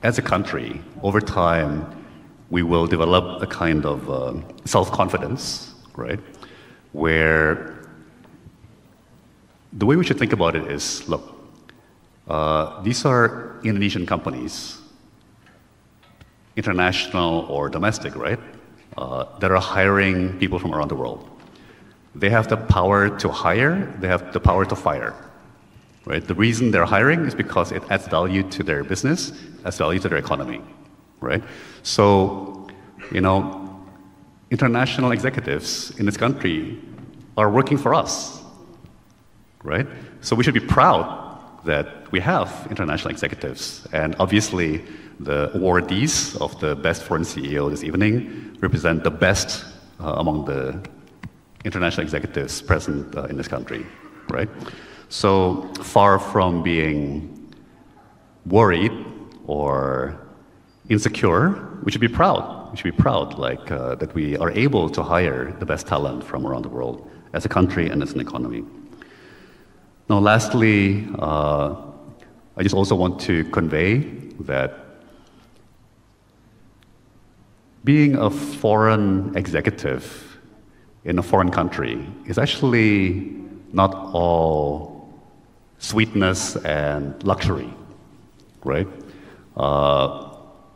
as a country, over time, we will develop a kind of self-confidence, right? Where the way we should think about it is, look, these are Indonesian companies, international or domestic, right? That are hiring people from around the world. They have the power to hire, they have the power to fire, right? The reason they're hiring is because it adds value to their business, adds value to their economy, right? So, international executives in this country are working for us, right? So we should be proud that we have international executives. And obviously, the awardees of the Best Foreign CEO this evening represent the best among the international executives present in this country, right? So far from being worried or insecure, we should be proud. We should be proud, that we are able to hire the best talent from around the world as a country and as an economy. Now, lastly, I just also want to convey that being a foreign executive in a foreign country is actually not all sweetness and luxury, right?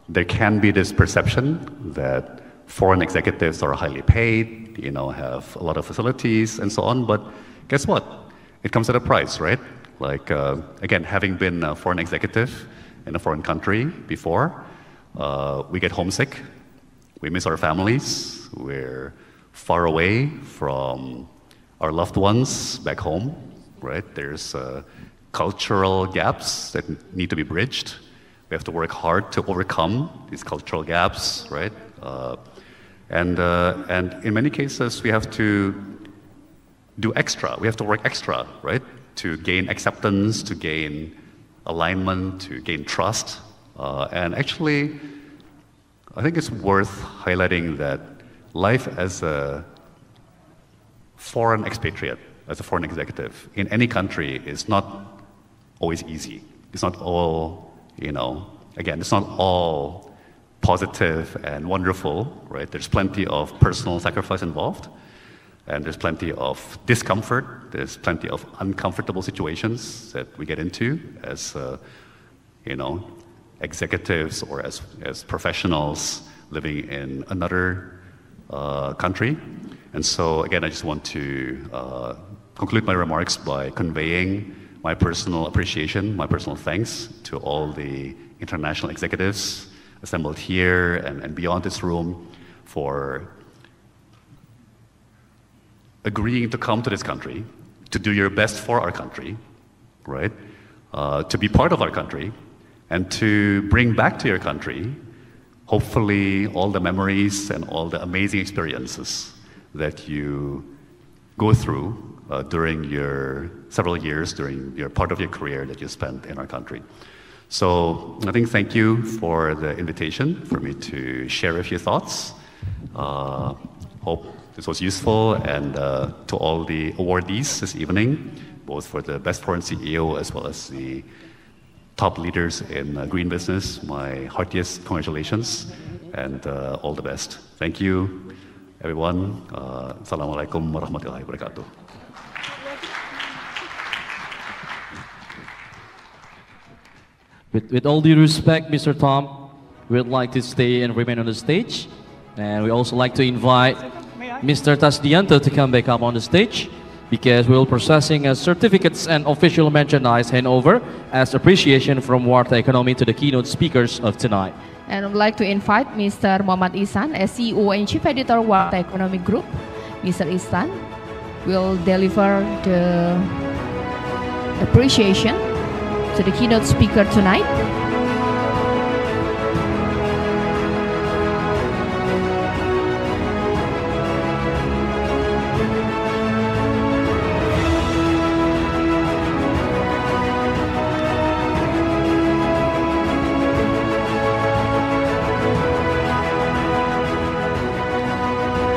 There can be this perception that foreign executives are highly paid, have a lot of facilities and so on, but guess what? It comes at a price, right? Like, again, having been a foreign executive in a foreign country before, we get homesick, we miss our families, we're far away from our loved ones back home, right? There's cultural gaps that need to be bridged. We have to work hard to overcome these cultural gaps, right? And in many cases, we have to do extra. We have to work extra, right? To gain acceptance, to gain alignment, to gain trust. And actually, I think it's worth highlighting that life as a foreign expatriate, as a foreign executive in any country is not always easy. It's not all, again, it's not all positive and wonderful, right? There's plenty of personal sacrifice involved, and there's plenty of discomfort, there's plenty of uncomfortable situations that we get into as, executives or as professionals living in another country. And so, again, I just want to conclude my remarks by conveying my personal appreciation, my personal thanks to all the international executives assembled here and beyond this room for agreeing to come to this country, to do your best for our country, right? To be part of our country, and to bring back to your country, hopefully, all the memories and all the amazing experiences that you go through during your several years, during your part of your career that you spent in our country. So I think thank you for the invitation for me to share a few thoughts. Hope this was useful, and to all the awardees this evening, both for the Best Foreign CEO as well as the top leaders in green business, my heartiest congratulations and all the best. Thank you, everyone. Assalamualaikum warahmatullahi wabarakatuh. With all due respect, Mr. Tom, we'd like to stay and remain on the stage. And we also like to invite Mr. Tasdianto to come back up on the stage, because we'll processing certificates and official merchandise handover as appreciation from Warta Economy to the keynote speakers of tonight. And I would like to invite Mr. Muhammad Ihsan, as CEO and Chief Editor Warta Economy Group. Mr. Ihsan will deliver the appreciation to the keynote speaker tonight.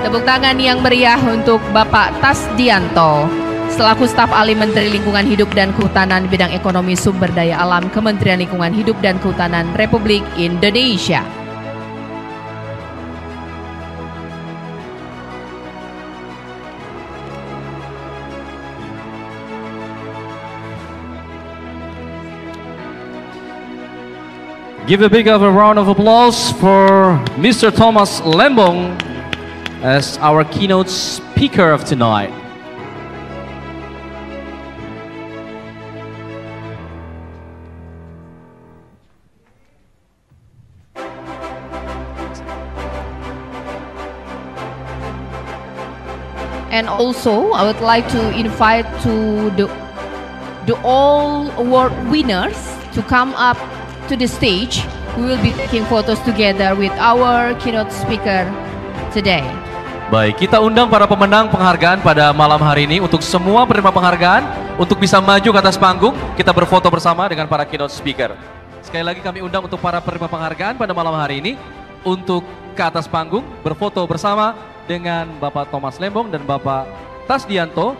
Tepuk tangan yang meriah untuk Bapak Tasdianto, selaku staf ahli Menteri Lingkungan Hidup dan Kehutanan bidang ekonomi sumber daya alam Kementerian Lingkungan Hidup dan Kehutanan Republik Indonesia. Give a big round of applause for Mr. Thomas Lembong as our keynote speaker of tonight. And also, I would like to invite to the all award winners to come up to the stage. We will be taking photos together with our keynote speaker today. Baik, kita undang para pemenang penghargaan pada malam hari ini. Untuk semua penerima penghargaan, untuk bisa maju ke atas panggung, kita berfoto bersama dengan para keynote speaker. Sekali lagi kami undang untuk para penerima penghargaan pada malam hari ini, untuk ke atas panggung, berfoto bersama dengan Bapak Thomas Lembong dan Bapak Tasdianto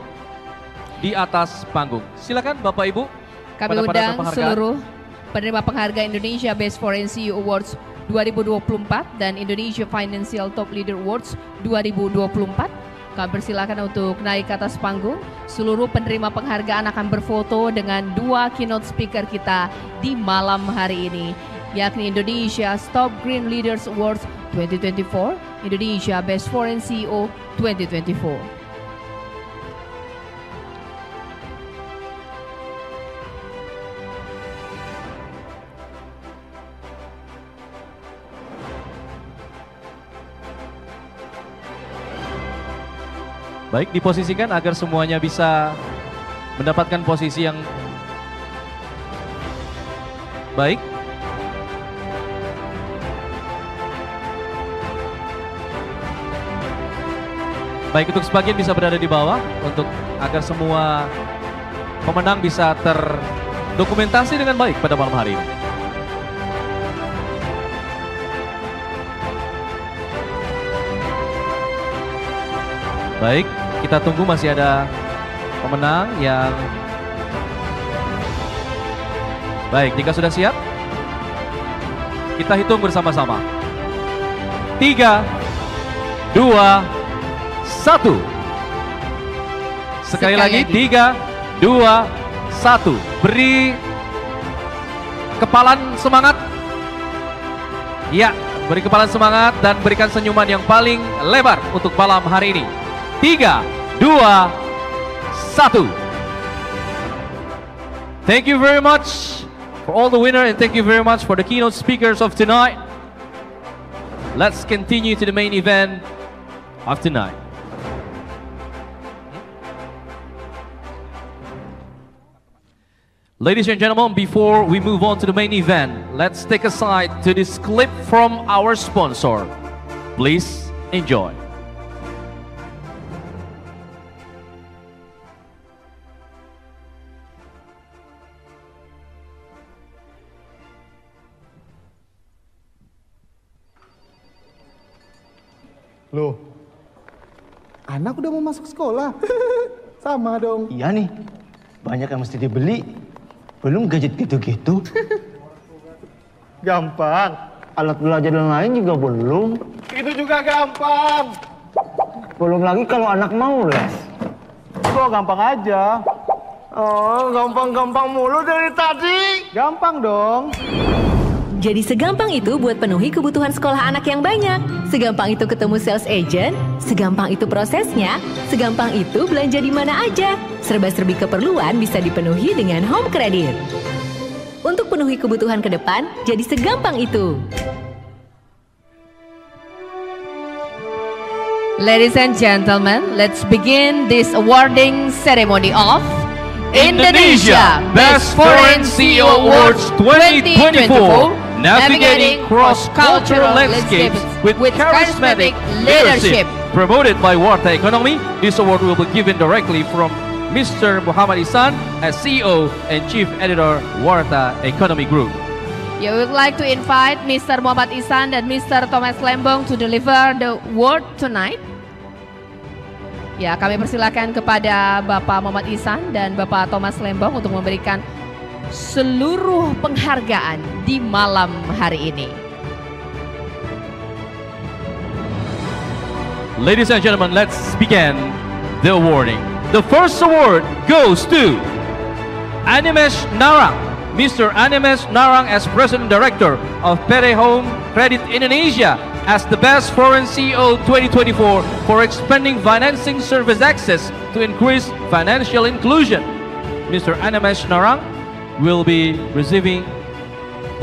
di atas panggung. Silakan Bapak Ibu. Kami undang seluruh penerima penghargaan Indonesia Best Foreign CEO Awards 2024 dan Indonesia Financial Top Leader Awards 2024. Kami persilakan untuk naik ke atas panggung. Seluruh penerima penghargaan akan berfoto dengan dua keynote speaker kita di malam hari ini, yakni Indonesia Top Green Leaders Awards 2024, Indonesia Best Foreign CEO 2024. Baik, diposisikan agar semuanya bisa mendapatkan posisi yang baik. Baik, untuk sebagian bisa berada di bawah untuk agar semua pemenang bisa terdokumentasi dengan baik pada malam hari ini. Baik, kita tunggu, masih ada pemenang yang baik. Jika sudah siap, kita hitung bersama-sama. 3, 2, 1. Sekali lagi, 3, 2, 1. Beri kepalan semangat. Ya, beri kepalan semangat dan berikan senyuman yang paling lebar untuk malam hari ini. 3, 2, 1. Thank you very much for all the winner and thank you very much for the keynote speakers of tonight. Let's continue to the main event of tonight. Ladies and gentlemen, before we move on to the main event, let's take a side to this clip from our sponsor. Please enjoy. Loh, anak udah mau masuk sekolah. Sama dong. Iya nih, banyak yang mesti dibeli. Belum gadget gitu-gitu. Gampang. Alat belajar dan lain juga belum. Itu juga gampang. Belum lagi kalau anak mau les. Kok gampang aja. Oh, gampang-gampang mulu dari tadi. Gampang dong. Jadi segampang itu buat penuhi kebutuhan sekolah anak yang banyak. Segampang itu ketemu sales agent, segampang itu prosesnya, segampang itu belanja di mana aja. Serba-serbi keperluan bisa dipenuhi dengan Home Credit. Untuk penuhi kebutuhan ke depan, jadi segampang itu. Ladies and gentlemen, let's begin this awarding ceremony of Indonesia Best Foreign CEO Awards 2024. Navigating cross-cultural landscapes with charismatic leadership. Promoted by Warta Economy, this award will be given directly from Mr. Muhammad Ihsan as CEO and Chief Editor Warta Economy Group. You would like to invite Mr. Muhammad Ihsan dan Mr. Thomas Lembong to deliver the award tonight. Ya, kami persilakan kepada Bapak Muhammad Ihsan dan Bapak Thomas Lembong untuk memberikan seluruh penghargaan di malam hari ini. Ladies and gentlemen, let's begin the awarding. The first award goes to Animesh Narang. Mr. Animesh Narang as President Director of PT Home Credit Indonesia as the Best Foreign CEO 2024 for expanding financing service access to increase financial inclusion. Mr. Animesh Narang will be receiving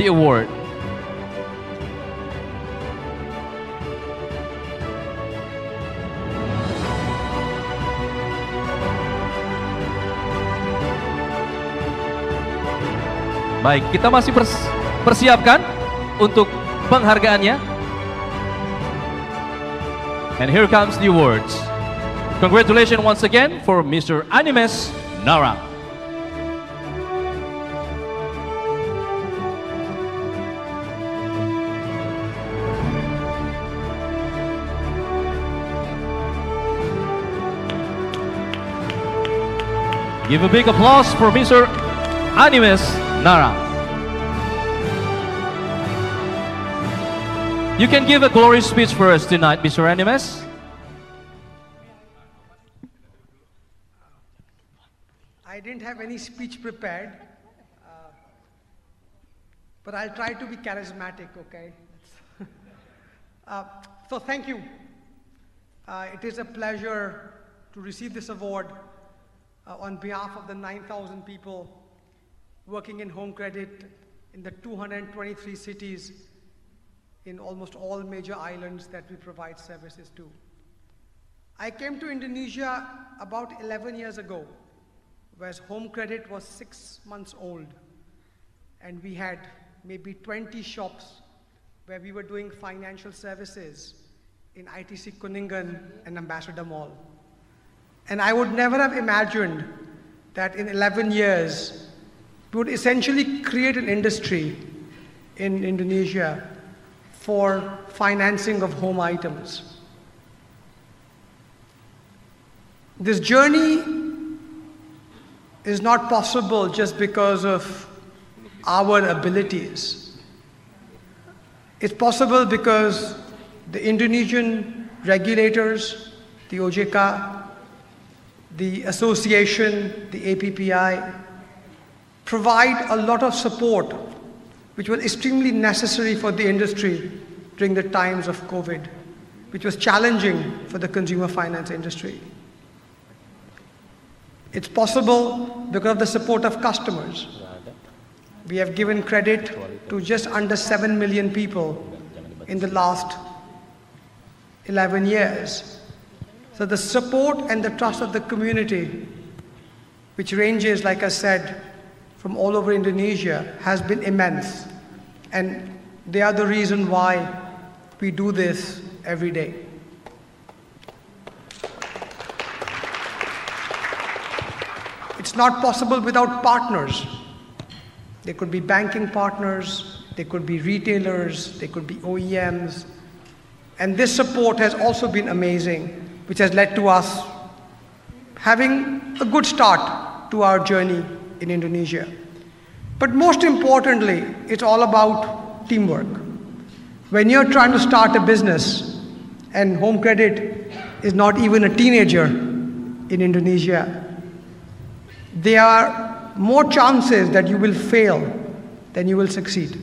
the award. Baik, kita masih persiapkan untuk penghargaannya. And here comes the awards. Congratulations once again for Mr. Animesh Narang. Give a big applause for Mr. Animesh Narang. You can give a glorious speech for us tonight, Mr. Animes. I didn't have any speech prepared, but I'll try to be charismatic, okay? So thank you. It is a pleasure to receive this award on behalf of the 9,000 people working in Home Credit in the 223 cities in almost all major islands that we provide services to. I came to Indonesia about 11 years ago, whereas Home Credit was 6 months old, and we had maybe 20 shops where we were doing financial services in ITC Kuningan and Ambassador Mall. And I would never have imagined that in 11 years, we would essentially create an industry in Indonesia for financing of home items. This journey is not possible just because of our abilities. It's possible because the Indonesian regulators, the OJK, the association, the APPI, provide a lot of support which was extremely necessary for the industry during the times of COVID, which was challenging for the consumer finance industry. It's possible because of the support of customers. We have given credit to just under 7 million people in the last 11 years. So the support and the trust of the community, which ranges, like I said, from all over Indonesia, has been immense. And they are the reason why we do this every day. It's not possible without partners. They could be banking partners, they could be retailers, they could be OEMs. And this support has also been amazing, which has led to us having a good start to our journey in Indonesia. But most importantly, it's all about teamwork. When you're trying to start a business, and Home Credit is not even a teenager in Indonesia, there are more chances that you will fail than you will succeed.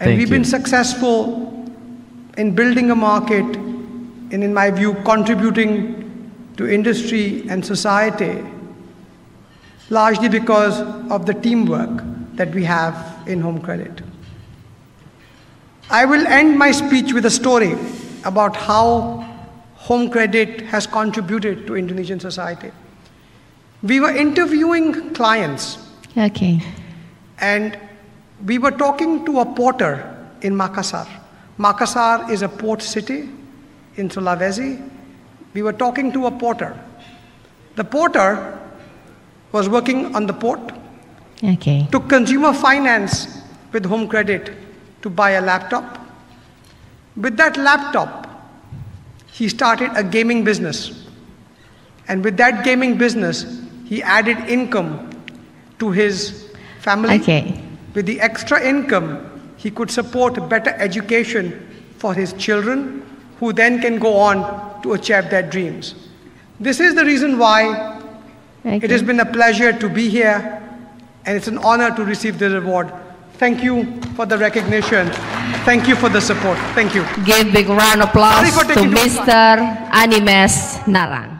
And we've been successful in building a market and, in my view, contributing to industry and society, largely because of the teamwork that we have in Home Credit. I will end my speech with a story about how Home Credit has contributed to Indonesian society. We were interviewing clients. Okay. And we were talking to a porter in Makassar. Makassar is a port city in Sulawesi. We were talking to a porter. The porter was working on the port. Okay. Took consumer finance with Home Credit to buy a laptop. With that laptop, he started a gaming business. And with that gaming business, he added income to his family. Okay. With the extra income, he could support better education for his children, who then can go on to achieve their dreams. This is the reason why it has been a pleasure to be here, and it's an honor to receive this award. Thank you for the recognition. Thank you for the support. Thank you. Give big round of applause to Mr. Animes Narang.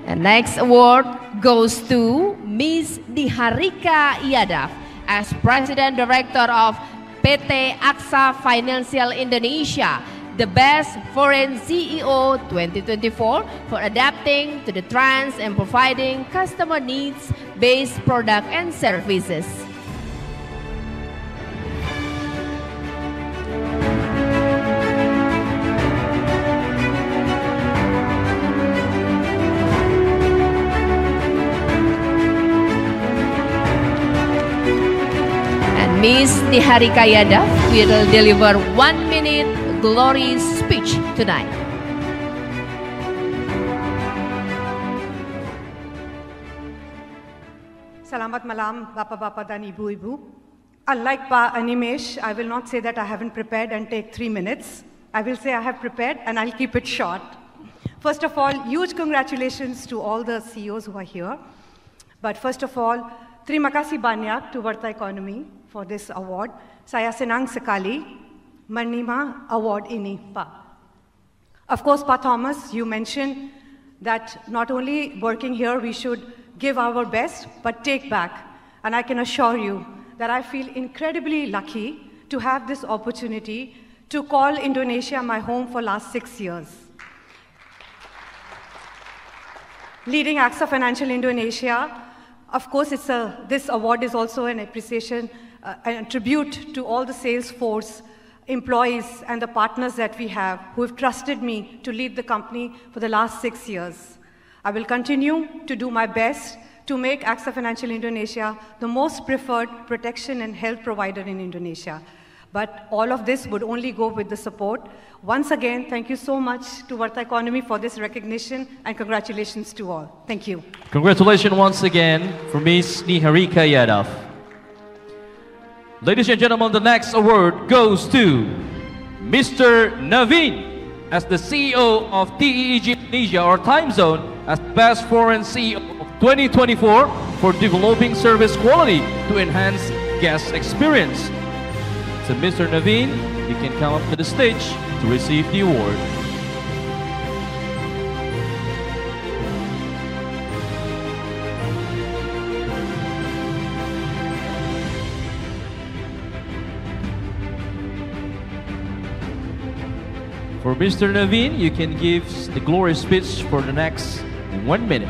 The next award goes to Ms. Niharika Yadav as President Director of PT AXA Financial Indonesia, the Best Foreign CEO 2024 for adapting to the trends and providing customer needs-based products and services. Ms. Niharika Yadav will deliver 1-minute glory speech tonight. Selamat malam Bapak-Bapak dan Ibu-Ibu. unlike Pa Animesh, I will not say that I haven't prepared and take 3 minutes. I will say I have prepared and I'll keep it short. First of all, huge congratulations to all the CEOs who are here. But first of all, terima kasih banyak to Warta Economy for this award. Saya senang sekali menerima award ini, Pa. Of course, Pa Thomas, you mentioned that not only working here, we should give our best, but take back. And I can assure you that I feel incredibly lucky to have this opportunity to call Indonesia my home for last 6 years. Leading AXA Financial Indonesia, of course, this award is also an appreciation, a tribute to all the sales force, employees, and the partners that we have who have trusted me to lead the company for the last 6 years. I will continue to do my best to make AXA Financial Indonesia the most preferred protection and health provider in Indonesia. But all of this would only go with the support. Once again, thank you so much to Warta Economy for this recognition, and congratulations to all. Thank you. Congratulations once again for Ms. Niharika Yadav. Ladies and gentlemen, the next award goes to Mr. Naveen as the CEO of TEEG Indonesia, or Time Zone, as Best Foreign CEO of 2024 for developing service quality to enhance guest experience. So Mr. Naveen, you can come up to the stage to receive the award. For Mr. Naveen, you can give the glory speech for the next 1 minute.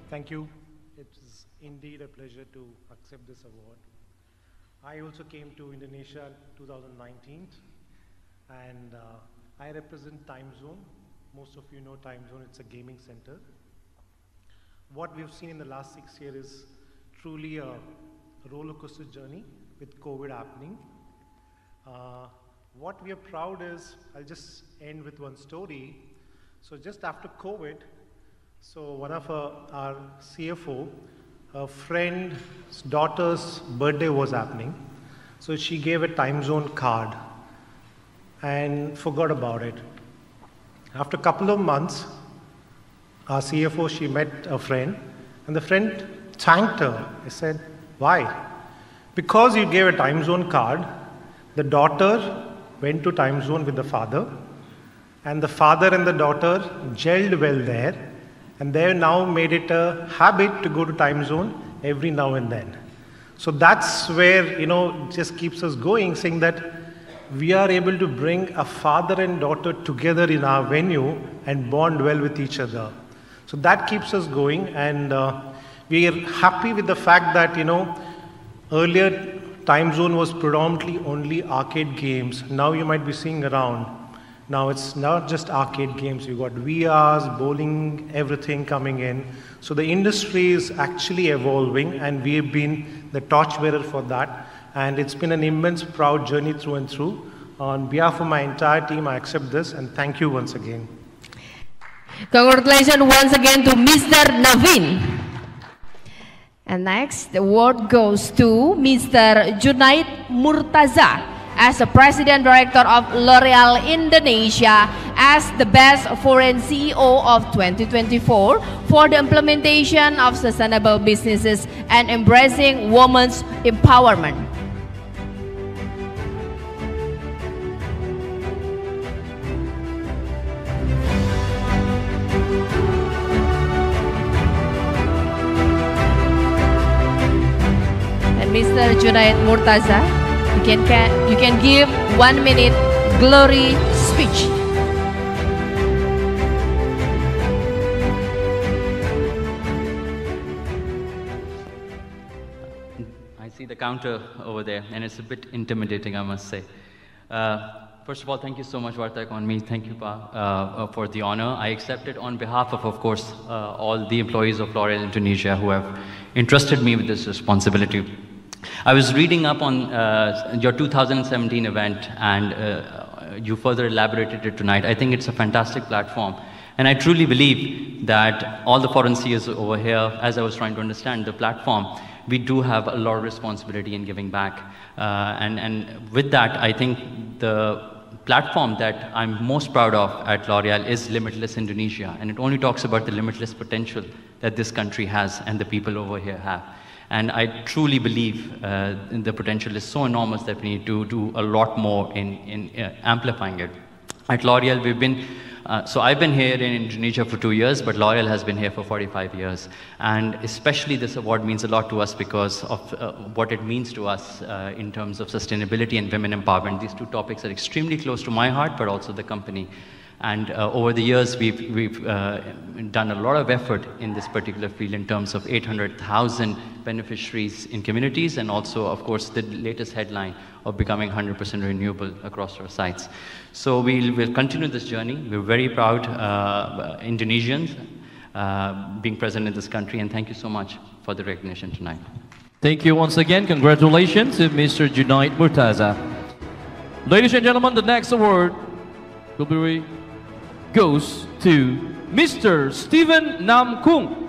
Thank you. It is indeed a pleasure to accept this award. I also came to Indonesia in 2019, and I represent Time Zone. Most of you know Time Zone, it's a gaming center. What we've seen in the last 6 years is truly a roller coaster journey with COVID happening. What we are proud is, I'll just end with one story. So just after COVID, so one of our CFO, a friend's daughter's birthday was happening. So she gave a Time Zone card and forgot about it. After a couple of months, our CFO, she met a friend, and the friend thanked her. He said, why? Because you gave a Time Zone card, the daughter went to Time Zone with the father, and the father and the daughter gelled well there, and they now made it a habit to go to Time Zone every now and then. So that's where, it just keeps us going, saying that we are able to bring a father and daughter together in our venue and bond well with each other. So that keeps us going, and we are happy with the fact that, earlier Time Zone was predominantly only arcade games. Now you might be seeing around. Now it's not just arcade games, you've got VRs, bowling, everything coming in. So the industry is actually evolving, and we have been the torchbearer for that. And it's been an immense, proud journey through and through. On behalf of my entire team, I accept this, and thank you once again. Congratulations once again to Mr. Naveen. And next, the award goes to Mr. Junaid Murtaza as the President Director of L'Oreal Indonesia as the Best Foreign CEO of 2024 for the implementation of sustainable businesses and embracing women's empowerment. And Mr. Junaid Murtaza, you can give 1 minute glory speech. I see the counter over there, and it's a bit intimidating, I must say. First of all, thank you so much, Warta Economy. Thank you, Pa, for the honor. I accept it on behalf of course, all the employees of L'Oreal Indonesia who have entrusted me with this responsibility. I was reading up on your 2017 event, and you further elaborated it tonight. I think it's a fantastic platform. And I truly believe that all the foreign CEOs over here, as I was trying to understand the platform, we do have a lot of responsibility in giving back. And with that, I think the platform that I'm most proud of at L'Oreal is Limitless Indonesia. And it only talks about the limitless potential that this country has and the people over here have. And I truly believe the potential is so enormous that we need to do a lot more in amplifying it. At L'Oreal, we've been, so I've been here in Indonesia for 2 years, but L'Oreal has been here for 45 years. And especially this award means a lot to us because of what it means to us in terms of sustainability and women empowerment. These two topics are extremely close to my heart, but also the company. And over the years, we've done a lot of effort in this particular field in terms of 800,000 beneficiaries in communities, and also, of course, the latest headline of becoming 100% renewable across our sites. So we'll continue this journey. We're very proud Indonesians being present in this country, and thank you so much for the recognition tonight. Thank you once again. Congratulations to Mr. Junaid Murtaza. Ladies and gentlemen, the next award goes to Mr. Stephen Nam Kung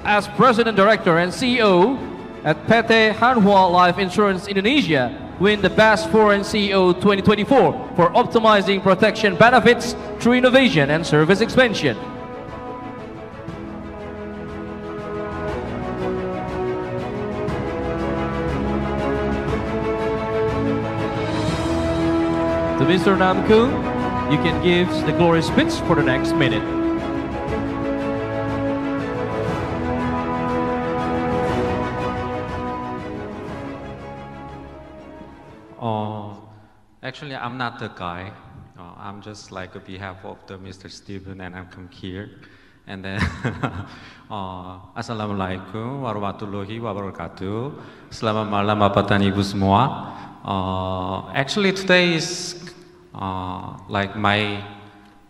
as President Director and CEO at PT Hanwha Life Insurance Indonesia, win the Best Foreign CEO 2024 for optimizing protection benefits through innovation and service expansion. To Mr. Nam Kung, you can give the glory speech for the next minute. Actually, I'm not the guy. I'm just like on behalf of the Mr. Stephen, and I'm come here. And then, Assalamualaikum warahmatullahi wabarakatuh. Selamat malam Bapak dan Ibu semua. Actually, today is like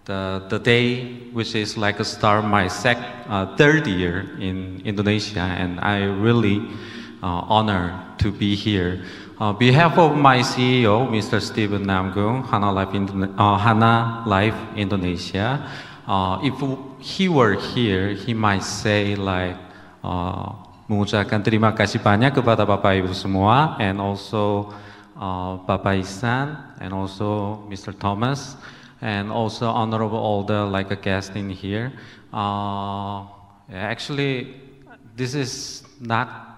the day which is like a start my third year in Indonesia, and I really honored to be here. On behalf of my CEO, Mr. Stephen Nam Kung, Hana Life Indonesia, if he were here, he might say like, mengucapkan terima kasih banyak kepada Bapak Ibu semua, and also Bapak Ihsan, and also Mr. Thomas, and also honorable all the like a guest in here. Actually, this is not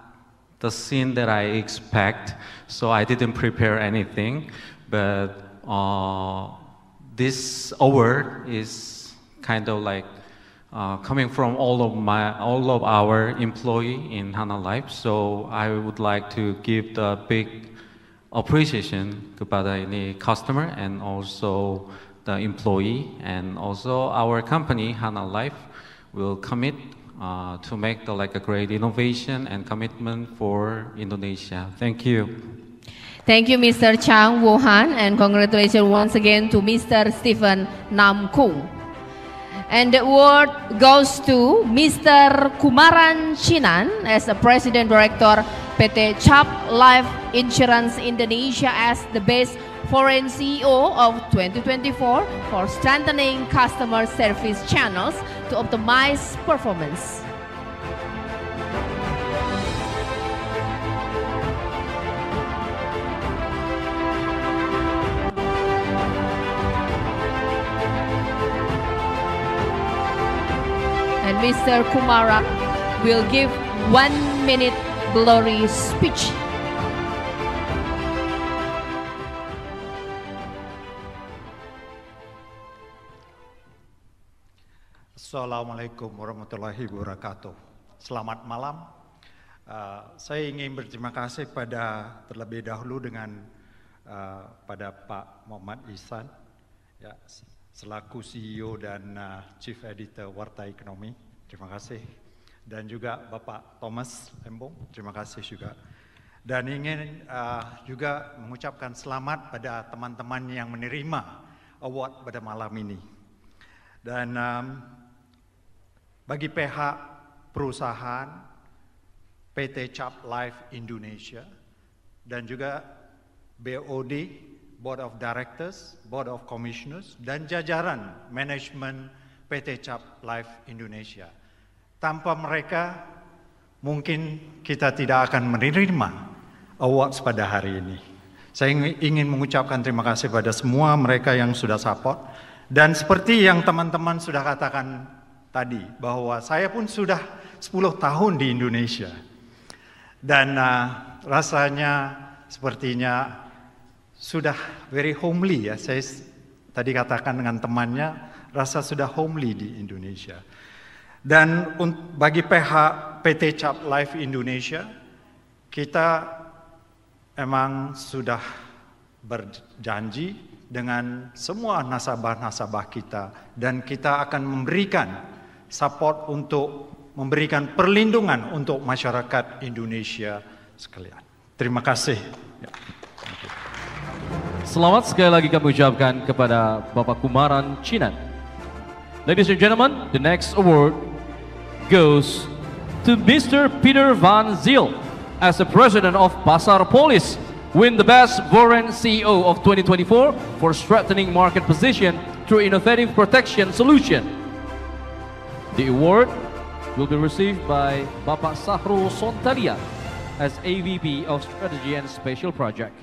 the scene that I expect, so I didn't prepare anything. But this award is kind of like coming from all of our employee in Hana Life. So I would like to give the big appreciation kepada ini customer and also the employee, and also our company Hana Life will commit to make like a great innovation and commitment for Indonesia. Thank you. Thank you, Mr. Chang Wohan, and congratulations once again to Mr. Stephen Nam Kung. And the award goes to Mr. Kumaran Chinan as the President Director PT CHAP Life Insurance Indonesia as the Best Foreign CEO of 2024 for strengthening customer service channels to optimize performance. And Mr. Kumaran will give 1 minute glory speech. Assalamualaikum warahmatullahi wabarakatuh. Selamat malam. Saya ingin berterima kasih terlebih dahulu pada Pak Muhammad Ihsan, ya, selaku CEO dan Chief Editor Warta Ekonomi. Terima kasih. Dan juga Bapak Thomas Lembong, terima kasih juga. Dan ingin juga mengucapkan selamat pada teman-teman yang menerima award pada malam ini. Dan bagi pihak perusahaan PT CHAP Life Indonesia dan juga BOD, Board of Directors, Board of Commissioners, dan jajaran manajemen PT Cap Life Indonesia. Tanpa mereka, mungkin kita tidak akan menerima awards pada hari ini. Saya ingin mengucapkan terima kasih pada semua mereka yang sudah support. Dan seperti yang teman-teman sudah katakan tadi, bahwa saya pun sudah 10 tahun di Indonesia. Dan rasanya sepertinya sudah very homely ya. Saya tadi katakan dengan temannya, rasa sudah homely di Indonesia. Dan bagi pihak PT Cap Life Indonesia, kita emang sudah berjanji dengan semua nasabah-nasabah kita, dan kita akan memberikan support untuk memberikan perlindungan untuk masyarakat Indonesia sekalian. Terima kasih. Selamat sekali lagi kami ucapkan kepada Bapak Kumaran Chinan. Ladies and gentlemen, the next award goes to Mr. Peter Van Zyl as the president of Pasar Polis, win the Best Foreign CEO of 2024 for strengthening market position through innovative protection solution. The award will be received by Bapak Sahrul Sontalia as AVP of Strategy and Special Project.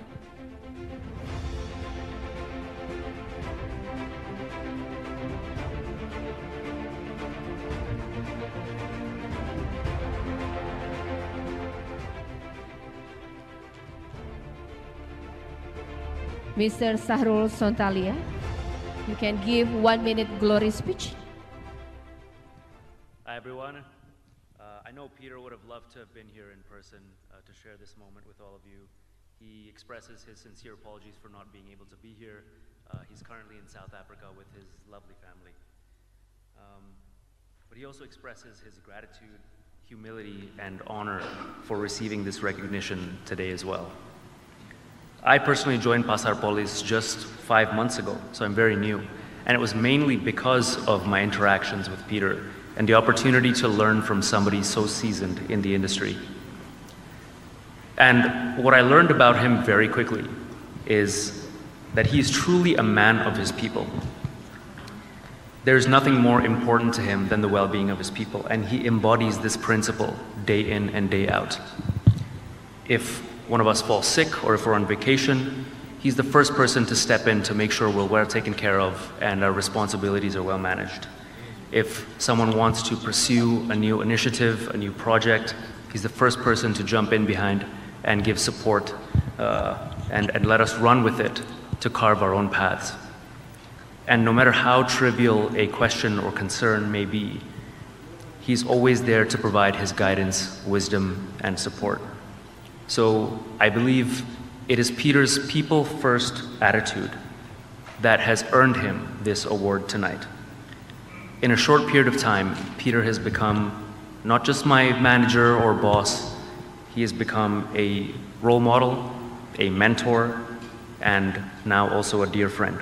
Mr. Sahrul Sontalia, you can give 1 minute glory speech. Hi everyone. I know Peter would have loved to have been here in person to share this moment with all of you. He expresses his sincere apologies for not being able to be here. He's currently in South Africa with his lovely family. But he also expresses his gratitude, humility, and honor for receiving this recognition today as well. I personally joined Pasar Polis just 5 months ago, so I'm very new. And it was mainly because of my interactions with Peter and the opportunity to learn from somebody so seasoned in the industry. And what I learned about him very quickly is that he's truly a man of his people. There's nothing more important to him than the well-being of his people, and he embodies this principle day in and day out. If one of us falls sick or if we're on vacation, he's the first person to step in to make sure we're well taken care of and our responsibilities are well managed. If someone wants to pursue a new initiative, a new project, he's the first person to jump in behind and give support and let us run with it to carve our own paths. And no matter how trivial a question or concern may be, he's always there to provide his guidance, wisdom, and support. So I believe it is Peter's people-first attitude that has earned him this award tonight. In a short period of time, Peter has become not just my manager or boss, he has become a role model, a mentor, and now also a dear friend.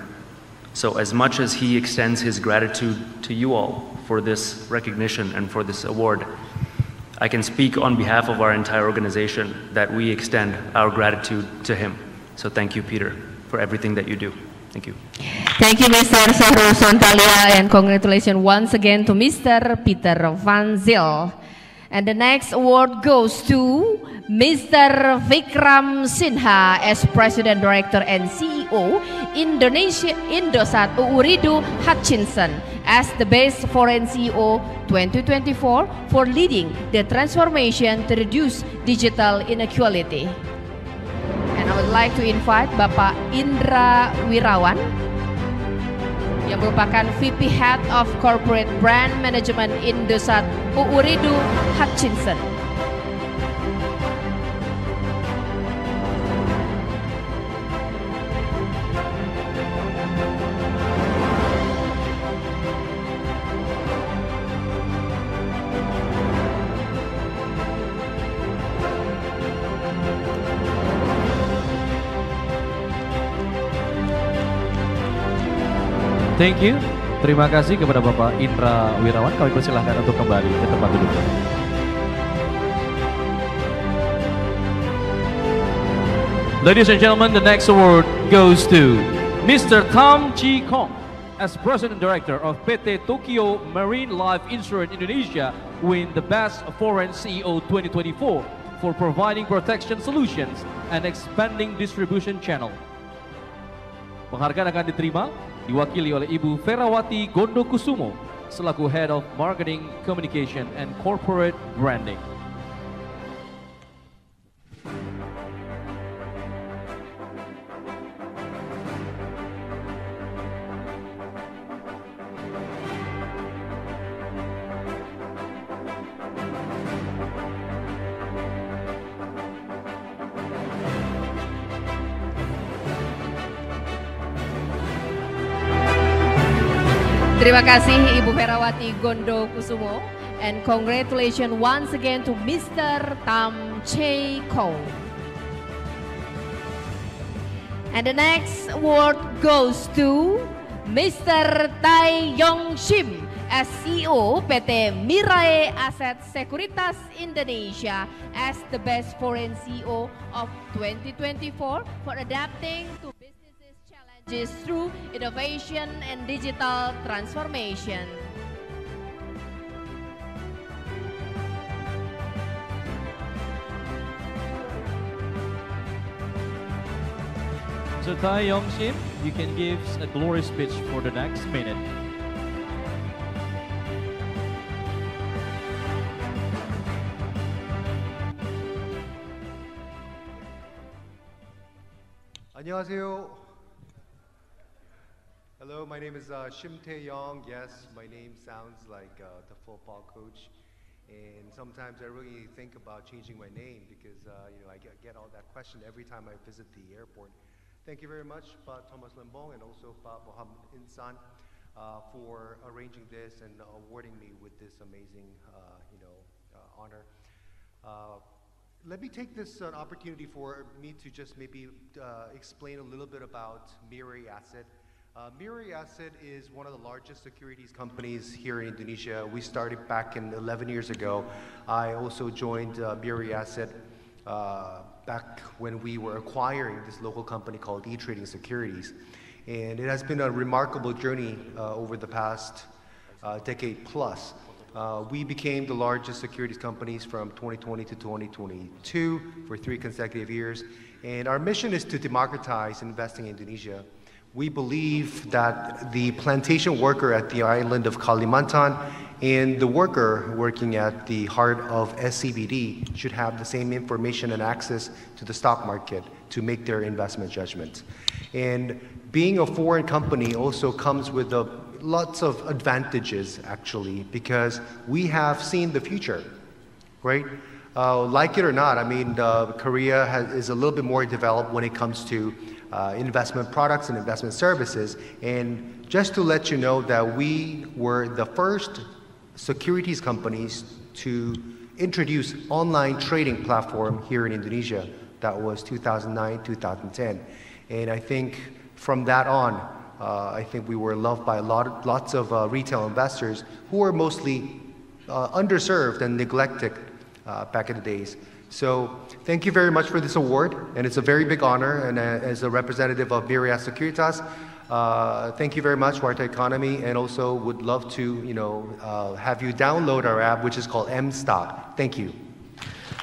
So as much as he extends his gratitude to you all for this recognition and for this award, I can speak on behalf of our entire organization that we extend our gratitude to him. So thank you, Peter, for everything that you do. Thank you. Thank you, Mr. Sahrul Sontalia, and congratulations once again to Mr. Peter Van Zyl. And the next award goes to Mr. Vikram Sinha as President, Director, and CEO, Indosat Ooredoo Hutchinson as the Best Foreign CEO 2024 for leading the transformation to reduce digital inequality. And I would like to invite Bapak Indra Wirawan yang merupakan VP Head of Corporate Brand Management Indosat Ooredoo Hutchinson. Thank you. Terima kasih kepada Bapak Indra Wirawan. Kami persilahkan untuk kembali ke tempat duduk. Ladies and gentlemen, the next award goes to Mr. Tam Chi Kong as President Director of PT Tokyo Marine Life Insurance Indonesia, win the Best Foreign CEO 2024 for providing protection solutions and expanding distribution channel. Penghargaan akan diterima diwakili oleh Ibu Ferawati Gondokusumo selaku Head of Marketing, Communication and Corporate Branding. Terima kasih Ibu Ferawati Gondokusumo, and congratulations once again to Mr. Tam Chae Ko. And the next award goes to Mr. Tai Yong Shim as CEO PT Mirae Asset Sekuritas Indonesia as the Best Foreign CEO of 2024 for adapting to through innovation and digital transformation. So Tai Yong Shim, you can give a glory speech for the next minute. 안녕하세요. Hello, my name is Shim Tae-yong. Yes, my name sounds like the football coach, and sometimes I really think about changing my name because I get all that question every time I visit the airport. Thank you very much, Pa Thomas Lembong, and also Pa Mohamad Insan, for arranging this and awarding me with this amazing, honor. Let me take this opportunity for me to just maybe explain a little bit about Mirae Asset. Mirae Asset is one of the largest securities companies here in Indonesia. We started back in 11 years ago. I also joined Mirae Asset back when we were acquiring this local company called E-Trading Securities. And it has been a remarkable journey over the past decade plus. We became the largest securities companies from 2020 to 2022 for 3 consecutive years. And our mission is to democratize investing in Indonesia. We believe that the plantation worker at the island of Kalimantan and the worker working at the heart of SCBD should have the same information and access to the stock market to make their investment judgments. And being a foreign company also comes with lots of advantages, actually, because we have seen the future, right? Like it or not, Korea is a little bit more developed when it comes to investment products and investment services. And just to let you know that we were the first securities companies to introduce online trading platform here in Indonesia. That was 2009, 2010. And I think from that on, I think we were loved by lots of retail investors who were mostly underserved and neglected back in the days. So thank you very much for this award, and it's a very big honor. And as a representative of Mirae Asset Sekuritas, thank you very much, Warta Economy, and also would love to have you download our app, which is called M-Stock. Thank you.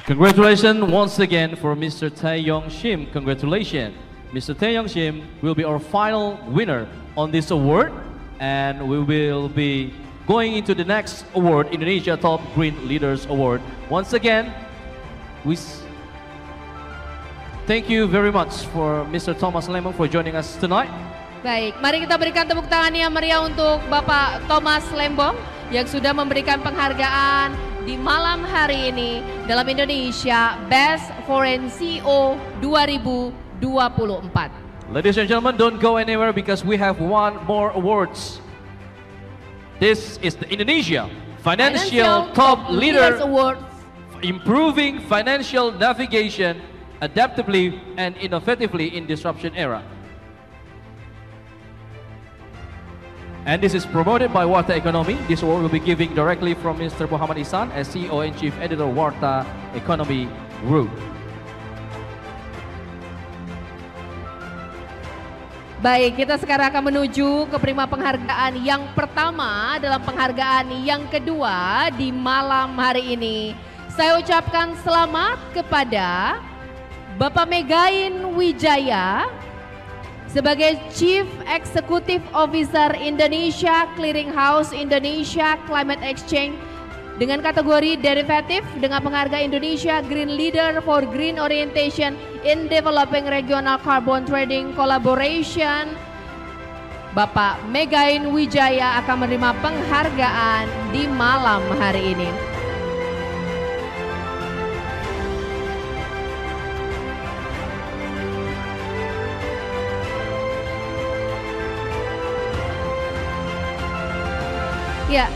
Congratulations once again for Mr. Tae Yong Shim. Congratulations. Mr. Tae Yong Shim will be our final winner on this award, and we will be going into the next award, Indonesia Top Green Leaders Award. Once again, we thank you very much for Mr. Thomas Lembong for joining us tonight. Baik, mari kita berikan tepuk tangan yang meriah untuk Bapak Thomas Lembong yang sudah memberikan penghargaan di malam hari ini dalam Indonesia Best Foreign CEO 2024. Ladies and gentlemen, don't go anywhere because we have one more awards. This is the Indonesia Financial Top Leader Award, improving financial navigation adaptively and innovatively in disruption era. And this is promoted by Warta Economy. This award will be given directly from Mr. Mohamad Isan as CEO and Chief Editor Warta Economy Group. Baik, kita sekarang akan menuju ke penerima penghargaan yang pertama dalam penghargaan yang kedua di malam hari ini. Saya ucapkan selamat kepada Bapak Megain Wijaya sebagai Chief Executive Officer Indonesia Clearing House Indonesia Climate Exchange dengan kategori derivatif dengan penghargaan Indonesia Green Leader for Green Orientation in Developing Regional Carbon Trading Collaboration. Bapak Megain Wijaya akan menerima penghargaan di malam hari ini. Ya,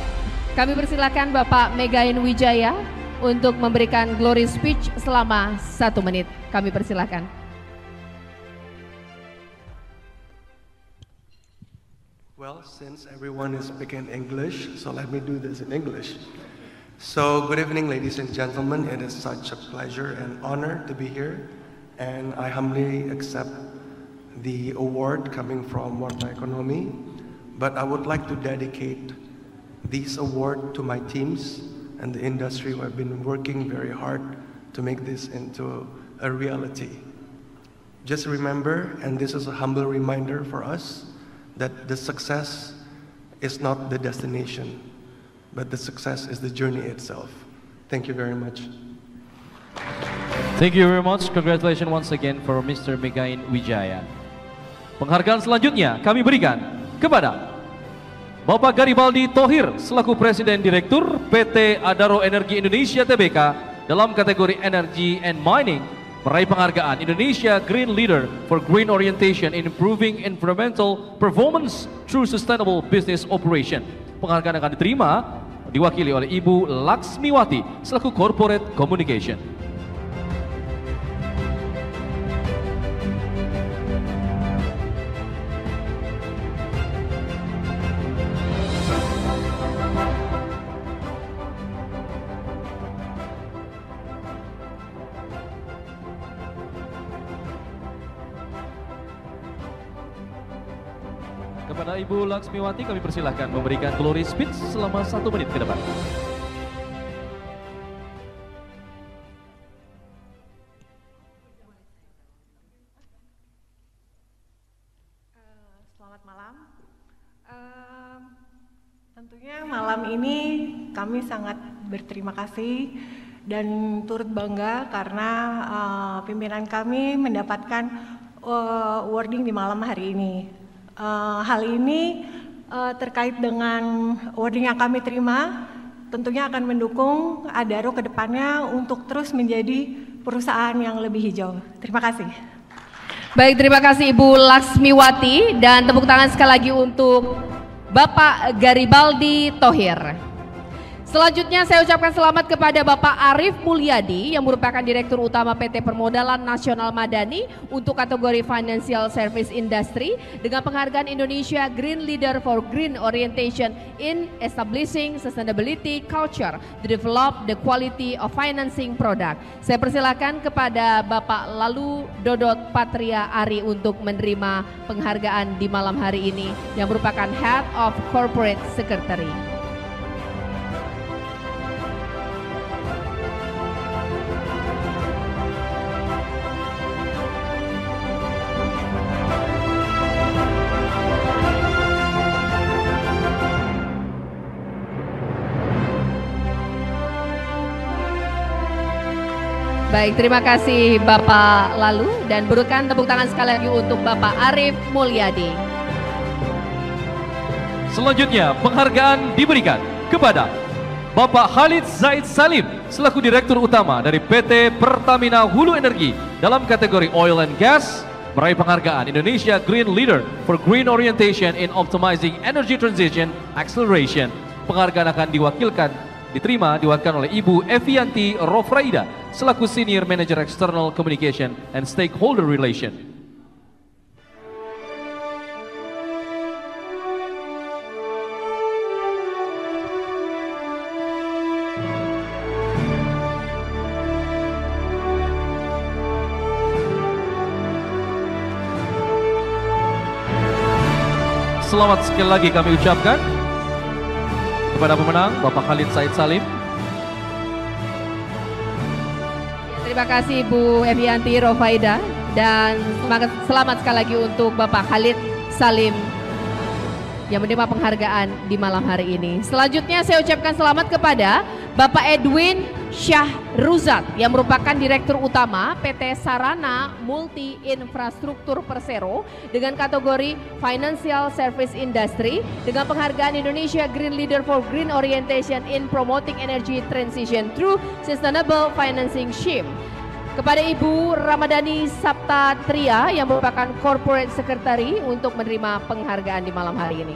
kami persilakan Bapak Megain Wijaya untuk memberikan glory speech selama 1 menit. Kami persilakan. Well, since everyone is speaking English, so let me do this in English. So, good evening, ladies and gentlemen. It is such a pleasure and honor to be here, and I humbly accept the award coming from Warta Ekonomi. But I would like to dedicate this award to my teams and the industry who have been working very hard to make this into a reality. Just remember, and this is a humble reminder for us, that the success is not the destination, but the success is the journey itself. Thank you very much. Thank you very much. Congratulations once again for Mr. Megain Wijaya. Penghargaan selanjutnya kami berikan kepada Bapak Garibaldi Thohir selaku Presiden Direktur PT Adaro Energi Indonesia Tbk dalam kategori Energy and Mining meraih penghargaan Indonesia Green Leader for Green Orientation in Improving Environmental Performance through Sustainable Business Operation. Penghargaan akan diterima diwakili oleh Ibu Laksmiwati selaku Corporate Communication. Kepada Ibu Laksmiwati kami persilahkan memberikan glory speech selama 1 menit ke depan. Selamat malam. Tentunya malam ini kami sangat berterima kasih dan turut bangga karena pimpinan kami mendapatkan awarding di malam hari ini. Hal ini terkait dengan awarding yang kami terima, tentunya akan mendukung Adaro ke depannya untuk terus menjadi perusahaan yang lebih hijau. Terima kasih. Baik, terima kasih Ibu Laksmiwati dan tepuk tangan sekali lagi untuk Bapak Garibaldi Thohir. Selanjutnya saya ucapkan selamat kepada Bapak Arif Mulyadi yang merupakan Direktur Utama PT Permodalan Nasional Madani untuk kategori Financial Service Industry dengan penghargaan Indonesia Green Leader for Green Orientation in Establishing Sustainability Culture to Develop the Quality of Financing Product. Saya persilakan kepada Bapak Lalu Dodot Patria Ari untuk menerima penghargaan di malam hari ini yang merupakan Head of Corporate Secretary. Baik, terima kasih Bapak Lalu dan berikan tepuk tangan sekali lagi untuk Bapak Arif Mulyadi. Selanjutnya penghargaan diberikan kepada Bapak Khalid Zaid Salim selaku Direktur Utama dari PT Pertamina Hulu Energi dalam kategori Oil and Gas meraih penghargaan Indonesia Green Leader for Green Orientation in Optimizing Energy Transition Acceleration. Penghargaan akan diterima oleh Ibu Evianti Rofraida selaku Senior Manager External Communication and Stakeholder Relation. selamat sekali lagi kami ucapkan kepada pemenang Bapak Khalid Said Salim. Terima kasih Bu Evianti Rofaida dan selamat sekali lagi untuk Bapak Khalid Salim yang menerima penghargaan di malam hari ini. Selanjutnya saya ucapkan selamat kepada Bapak Edwin Syahruzat yang merupakan Direktur Utama PT Sarana Multi Infrastruktur Persero dengan kategori Financial Service Industry dengan penghargaan Indonesia Green Leader for Green Orientation in Promoting Energy Transition through Sustainable Financing Scheme. Kepada Ibu Ramadhani Saptatria yang merupakan Corporate Secretary untuk menerima penghargaan di malam hari ini.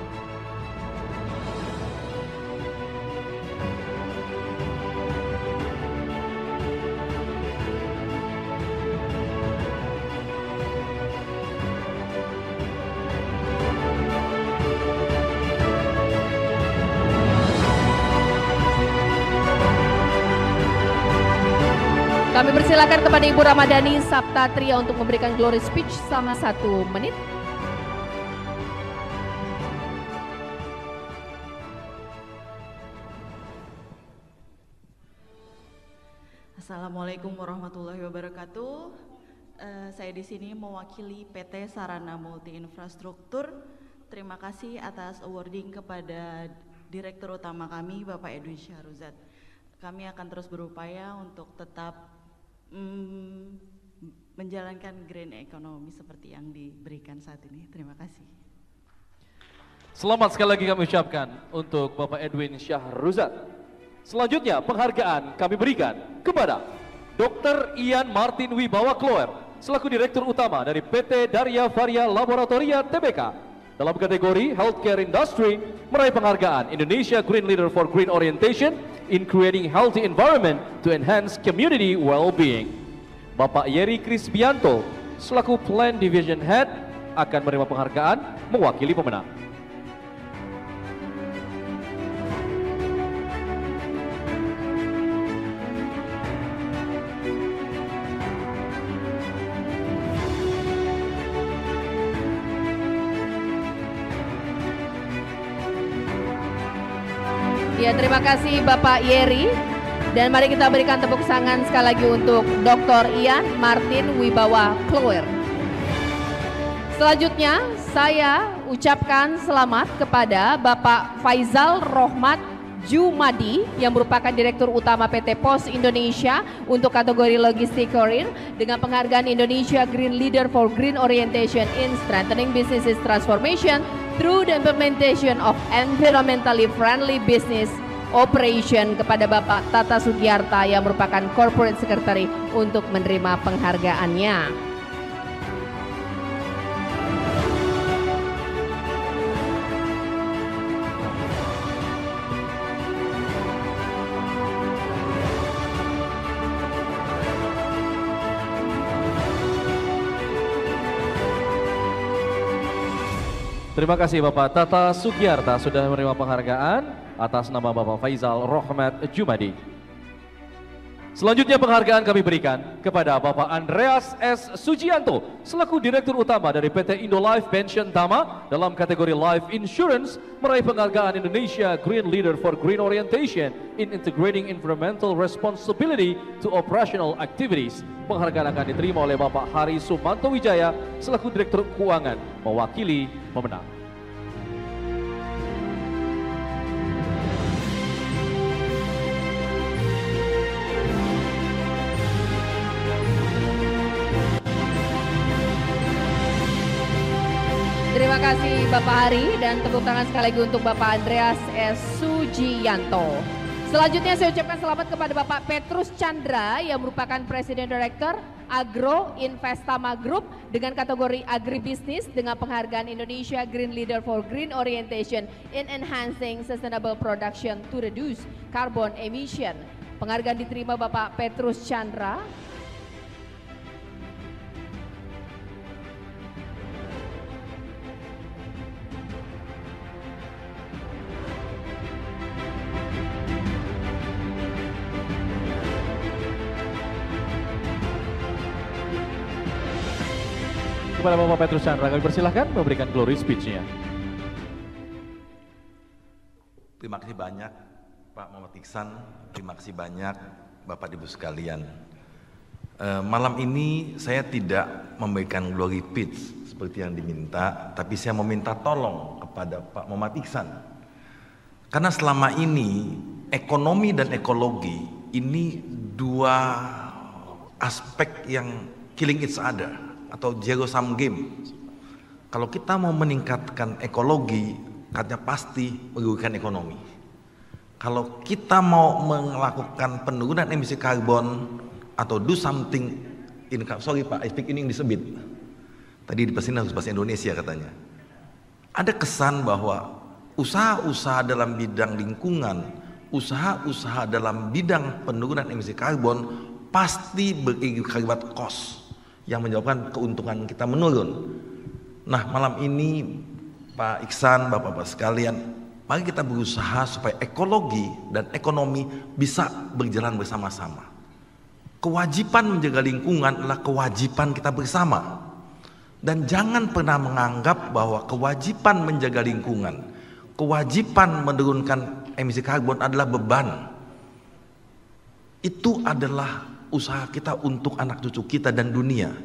Kami persilakan kepada Ibu Ramadhani Saptatria untuk memberikan glory speech selama 1 menit. Assalamualaikum warahmatullahi wabarakatuh. Saya di sini mewakili PT Sarana Multi Infrastruktur. Terima kasih atas awarding kepada Direktur Utama kami, Bapak Edwin Syahruzat. Kami akan terus berupaya untuk tetap menjalankan green economy seperti yang diberikan saat ini. Terima kasih. Selamat sekali lagi kami ucapkan untuk Bapak Edwin Syahruzat. Selanjutnya penghargaan kami berikan kepada Dr. Ian Martin Wibawa Kloer selaku Direktur Utama dari PT Darya Varia Laboratoria Tbk dalam kategori Healthcare Industry meraih penghargaan Indonesia Green Leader for Green Orientation in Creating Healthy Environment to Enhance Community Well-Being. Bapak Yeri Krisbianto selaku Plan Division Head akan menerima penghargaan mewakili pemenang. Ya, terima kasih Bapak Yeri. Dan mari kita berikan tepuk tangan sekali lagi untuk Dr. Ian Martin Wibawa Kloer. Selanjutnya saya ucapkan selamat kepada Bapak Faizal Rohmat Jumadi yang merupakan Direktur Utama PT Pos Indonesia untuk kategori Logistik Courier dengan penghargaan Indonesia Green Leader for Green Orientation in Strengthening Business Transformation through the implementation of environmentally friendly business operation kepada Bapak Tata Sugiarta yang merupakan Corporate Secretary untuk menerima penghargaannya. Terima kasih Bapak Tata Sugiarta sudah menerima penghargaan atas nama Bapak Faizal Rohmat Jumadi. Selanjutnya penghargaan kami berikan kepada Bapak Andreas S. Sujianto selaku Direktur Utama dari PT Indolife Pension Tama dalam kategori Life Insurance meraih penghargaan Indonesia Green Leader for Green Orientation in Integrating Environmental Responsibility to Operational Activities. Penghargaan akan diterima oleh Bapak Hari Sumanto Wijaya selaku Direktur Keuangan mewakili pemenang. Terima kasih Bapak Hari dan tepuk tangan sekali lagi untuk Bapak Andreas S. Sujianto. Selanjutnya saya ucapkan selamat kepada Bapak Petrus Chandra yang merupakan Presiden Director Agro Investama Group dengan kategori Agribisnis dengan penghargaan Indonesia Green Leader for Green Orientation in Enhancing Sustainable Production to Reduce Carbon Emission. Penghargaan diterima Bapak Petrus Chandra. Kepada Bapak Petrus Chandra kami persilahkan memberikan glory speech-nya. Terima kasih banyak Pak Muhammad Iksan, terima kasih banyak Bapak Ibu sekalian. Malam ini saya tidak memberikan glory pitch seperti yang diminta, tapi saya meminta tolong kepada Pak Muhammad Iksan. Karena selama ini ekonomi dan ekologi ini dua aspek yang killing each other atau zero sum game. Kalau kita mau meningkatkan ekologi, katanya pasti merugikan ekonomi. Kalau kita mau melakukan penurunan emisi karbon atau do something in, sorry Pak, I speak in English a bit. Tadi di pesan harus bahasa Indonesia katanya. Ada kesan bahwa usaha-usaha dalam bidang lingkungan, usaha-usaha dalam bidang penurunan emisi karbon pasti berakibat cost yang menyebabkan keuntungan kita menurun. Nah, malam ini Pak Iksan, Bapak-bapak sekalian, mari kita berusaha supaya ekologi dan ekonomi bisa berjalan bersama-sama. Kewajiban menjaga lingkungan adalah kewajiban kita bersama. Dan jangan pernah menganggap bahwa kewajiban menjaga lingkungan, kewajiban menurunkan emisi karbon adalah beban. Itu adalah usaha kita untuk anak cucu kita dan dunia.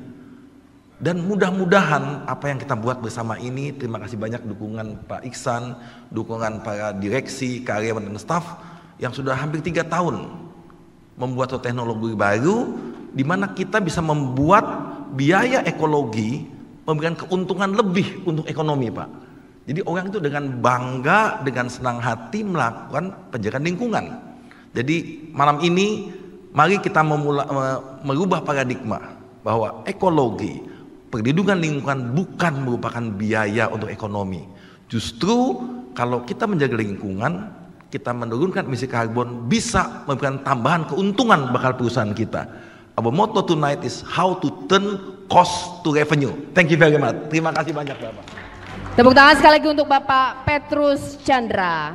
Dan mudah-mudahan apa yang kita buat bersama ini, terima kasih banyak dukungan Pak Iksan, dukungan para direksi, karyawan dan staf yang sudah hampir 3 tahun membuat suatu teknologi baru di mana kita bisa membuat biaya ekologi memberikan keuntungan lebih untuk ekonomi, Pak. Jadi orang itu dengan bangga, dengan senang hati melakukan penjagaan lingkungan. Jadi malam ini mari kita merubah paradigma bahwa ekologi, perlindungan lingkungan bukan merupakan biaya untuk ekonomi. Justru kalau kita menjaga lingkungan, kita menurunkan emisi karbon, bisa memberikan tambahan keuntungan bakal perusahaan kita. Our motto tonight is how to turn cost to revenue. Thank you very much. Terima kasih banyak Bapak. Tepuk tangan sekali lagi untuk Bapak Petrus Chandra.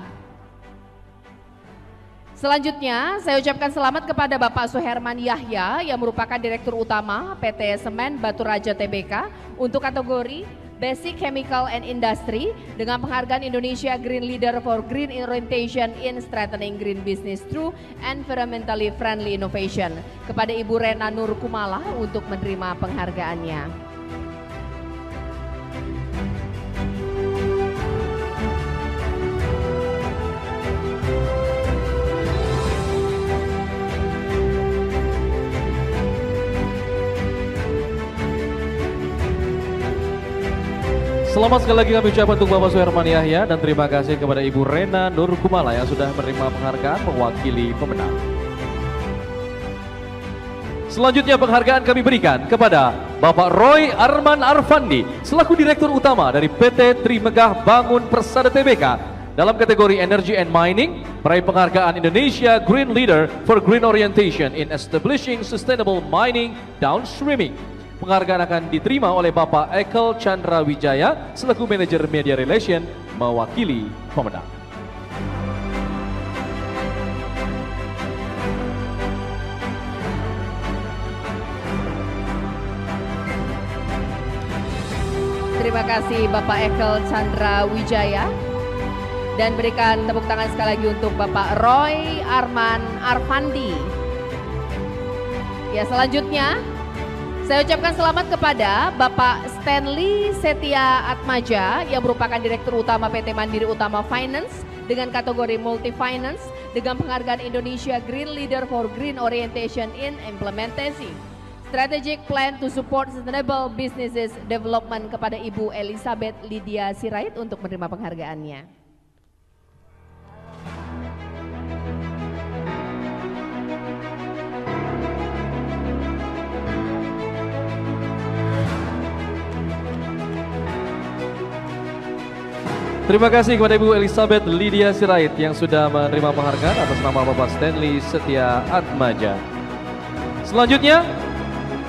Selanjutnya saya ucapkan selamat kepada Bapak Suherman Yahya yang merupakan Direktur Utama PT Semen Batu Raja Tbk untuk kategori Basic Chemical and Industry dengan penghargaan Indonesia Green Leader for Green Orientation in Strengthening Green Business Through Environmentally Friendly Innovation kepada Ibu Rena Nur Kumala untuk menerima penghargaannya. Selamat sekali lagi kami ucapkan untuk Bapak Suherman Yahya dan terima kasih kepada Ibu Rena Nur Kumala yang sudah menerima penghargaan mewakili pemenang. Selanjutnya penghargaan kami berikan kepada Bapak Roy Arman Arfandi selaku Direktur Utama dari PT Trimegah Bangun Persada Tbk dalam kategori Energy and Mining, meraih penghargaan Indonesia Green Leader for Green Orientation in Establishing Sustainable Mining Downstreaming. Penghargaan akan diterima oleh Bapak Ekel Chandra Wijaya selaku Manajer Media Relation mewakili pemenang. Terima kasih Bapak Ekel Chandra Wijaya dan berikan tepuk tangan sekali lagi untuk Bapak Roy Arman Arfandi. Ya, selanjutnya saya ucapkan selamat kepada Bapak Stanley Setia Atmaja yang merupakan Direktur Utama PT Mandiri Utama Finance dengan kategori Multi Finance dengan penghargaan Indonesia Green Leader for Green Orientation in Implementation Strategic Plan to Support Sustainable Businesses Development kepada Ibu Elizabeth Lydia Sirait untuk menerima penghargaannya. Terima kasih kepada Ibu Elizabeth Lydia Sirait yang sudah menerima penghargaan atas nama Bapak Stanley Setia Atmaja. Selanjutnya,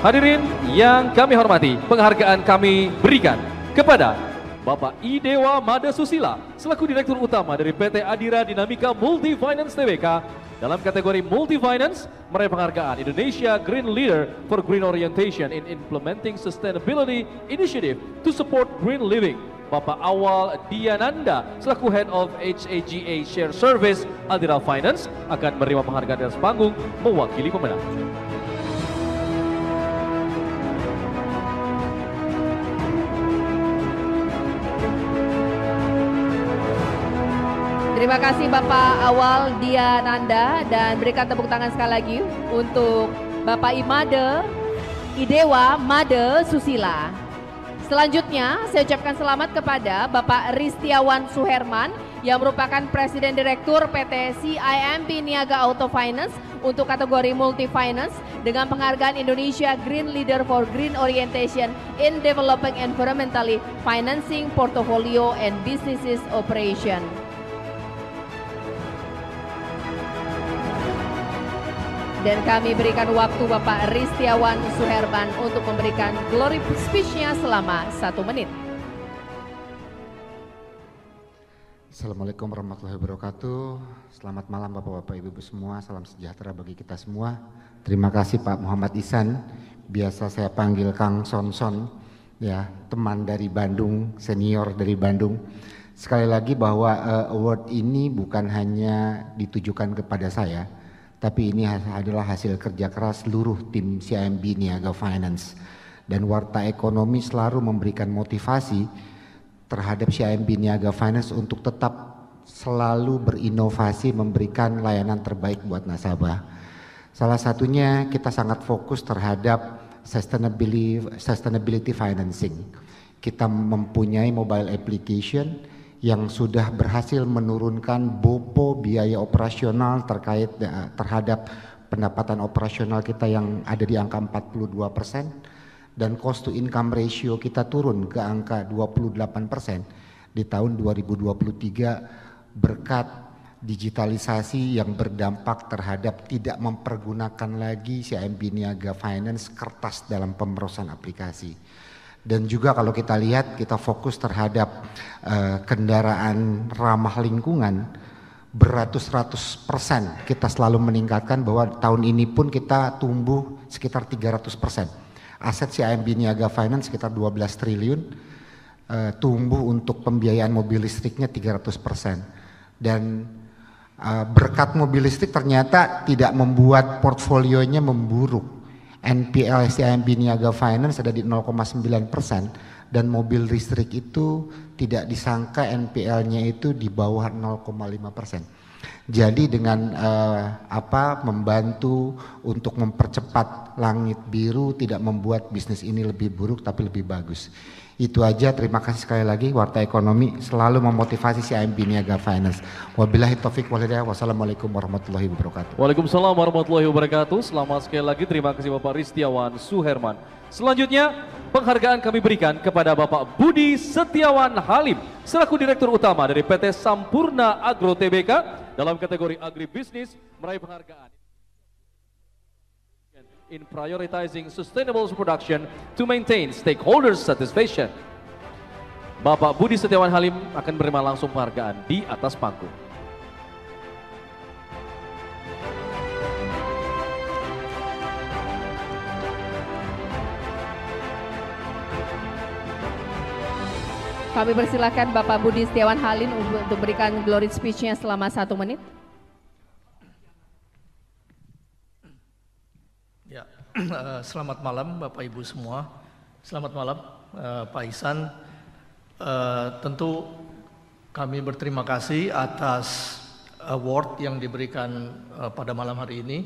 hadirin yang kami hormati, penghargaan kami berikan kepada Bapak Idewa Mada Susila selaku Direktur Utama dari PT Adira Dinamika Multi Finance Tbk dalam kategori Multi Finance, meraih penghargaan Indonesia Green Leader for Green Orientation in Implementing Sustainability Initiative to Support Green Living Bapak Awal Diananda selaku Head of HAGA Share Service Adira Finance akan menerima penghargaan di atas panggung mewakili pemenang. Terima kasih Bapak Awal Diananda dan berikan tepuk tangan sekali lagi untuk Bapak Imade Idewa Made Susila. Selanjutnya saya ucapkan selamat kepada Bapak Ristiawan Suherman yang merupakan Presiden Direktur PT CIMB Niaga Auto Finance untuk kategori Multi Finance dengan penghargaan Indonesia Green Leader for Green Orientation in Developing Environmentally Financing Portfolio and Businesses Operation. Dan kami berikan waktu Bapak Ristiawan Suherman untuk memberikan glory speech-nya selama 1 menit. Assalamualaikum warahmatullahi wabarakatuh. Selamat malam Bapak-Bapak Ibu-Ibu semua, salam sejahtera bagi kita semua. Terima kasih Pak Muhammad Ihsan, biasa saya panggil Kang Sonson, ya, teman dari Bandung, senior dari Bandung. Sekali lagi bahwa award ini bukan hanya ditujukan kepada saya, tapi ini adalah hasil kerja keras seluruh tim CIMB Niaga Finance. Dan Warta Ekonomi selalu memberikan motivasi terhadap CIMB Niaga Finance untuk tetap selalu berinovasi, memberikan layanan terbaik buat nasabah. Salah satunya kita sangat fokus terhadap sustainability financing. Kita mempunyai mobile application yang sudah berhasil menurunkan BOPO biaya operasional terkait terhadap pendapatan operasional kita yang ada di angka 42% dan cost to income ratio kita turun ke angka 28% di tahun 2023 berkat digitalisasi yang berdampak terhadap tidak mempergunakan lagi CIMB Niaga Finance kertas dalam pemrosesan aplikasi. Dan juga kalau kita lihat, kita fokus terhadap kendaraan ramah lingkungan beratus-ratus persen. Kita selalu meningkatkan bahwa tahun ini pun kita tumbuh sekitar 300%. Aset CIMB Niaga Finance sekitar 12 triliun, tumbuh untuk pembiayaan mobil listriknya 300%. Dan berkat mobil listrik ternyata tidak membuat portfolionya memburuk. NPL CIMB Niaga Finance ada di 0,9% dan mobil listrik itu tidak disangka NPL-nya itu di bawah 0,5%. Jadi dengan membantu untuk mempercepat langit biru tidak membuat bisnis ini lebih buruk tapi lebih bagus. Itu aja, terima kasih sekali lagi. Warta Ekonomi selalu memotivasi CIMB Niaga Finance. Wabillahi taufiq wal hidayah. Wassalamualaikum warahmatullahi wabarakatuh. Waalaikumsalam warahmatullahi wabarakatuh. Selamat sekali lagi, terima kasih Bapak Ristiawan Suherman. Selanjutnya penghargaan kami berikan kepada Bapak Budi Setiawan Halim selaku Direktur Utama dari PT Sampurna Agro Tbk dalam kategori agribisnis meraih penghargaan in prioritizing sustainable production to maintain stakeholders satisfaction. Bapak Budi Setiawan Halim akan menerima langsung penghargaan di atas panggung. Kami persilakan Bapak Budi Setiawan Halim untuk berikan glory speech-nya selama 1 menit. Ya, selamat malam Bapak Ibu semua. Selamat malam Pak Ihsan. Tentu kami berterima kasih atas award yang diberikan pada malam hari ini.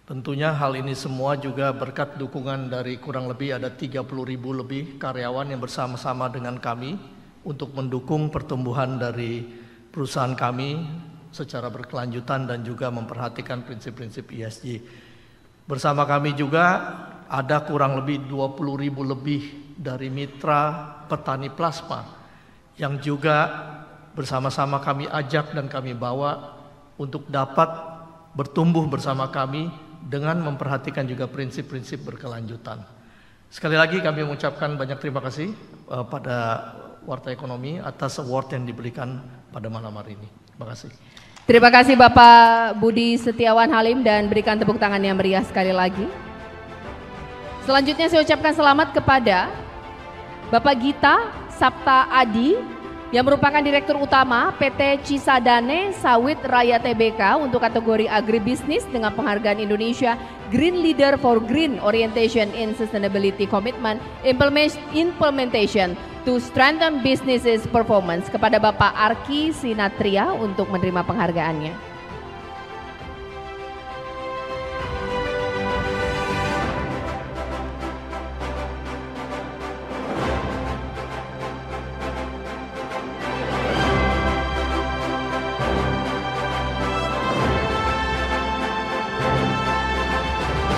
Tentunya hal ini semua juga berkat dukungan dari kurang lebih ada 30.000 lebih karyawan yang bersama-sama dengan kami untuk mendukung pertumbuhan dari perusahaan kami secara berkelanjutan dan juga memperhatikan prinsip-prinsip ESG. Bersama kami juga ada kurang lebih 20.000 lebih dari mitra petani plasma yang juga bersama-sama kami ajak dan kami bawa untuk dapat bertumbuh bersama kami dengan memperhatikan juga prinsip-prinsip berkelanjutan. Sekali lagi kami mengucapkan banyak terima kasih pada Warta Ekonomi atas award yang diberikan pada malam hari ini. Terima kasih. Terima kasih Bapak Budi Setiawan Halim dan berikan tepuk tangan yang meriah sekali lagi. Selanjutnya saya ucapkan selamat kepada Bapak Gita Sapta Adi yang merupakan Direktur Utama PT Cisadane Sawit Raya Tbk untuk kategori agribisnis dengan penghargaan Indonesia Green Leader for Green Orientation in Sustainability Commitment Implementation to Strengthen Businesses Performance kepada Bapak Arki Sinatria untuk menerima penghargaannya.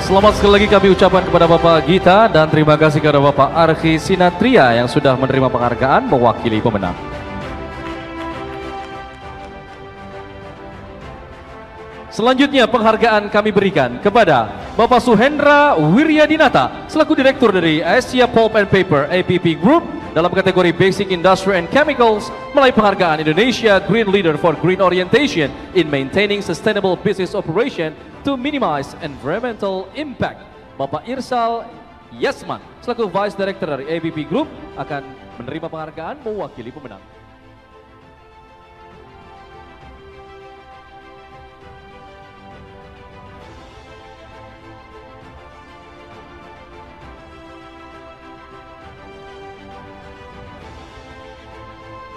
Selamat sekali lagi kami ucapkan kepada Bapak Gita dan terima kasih kepada Bapak Arki Sinatria yang sudah menerima penghargaan mewakili pemenang. Selanjutnya penghargaan kami berikan kepada Bapak Suhendra Wiryadinata selaku Direktur dari Asia Pulp and Paper APP Group dalam kategori Basic Industry and Chemicals meraih penghargaan Indonesia Green Leader for Green Orientation in Maintaining Sustainable Business Operation to minimize environmental impact. Bapak Irsal Yasman selaku Vice Director dari ABP Group akan menerima penghargaan mewakili pemenang.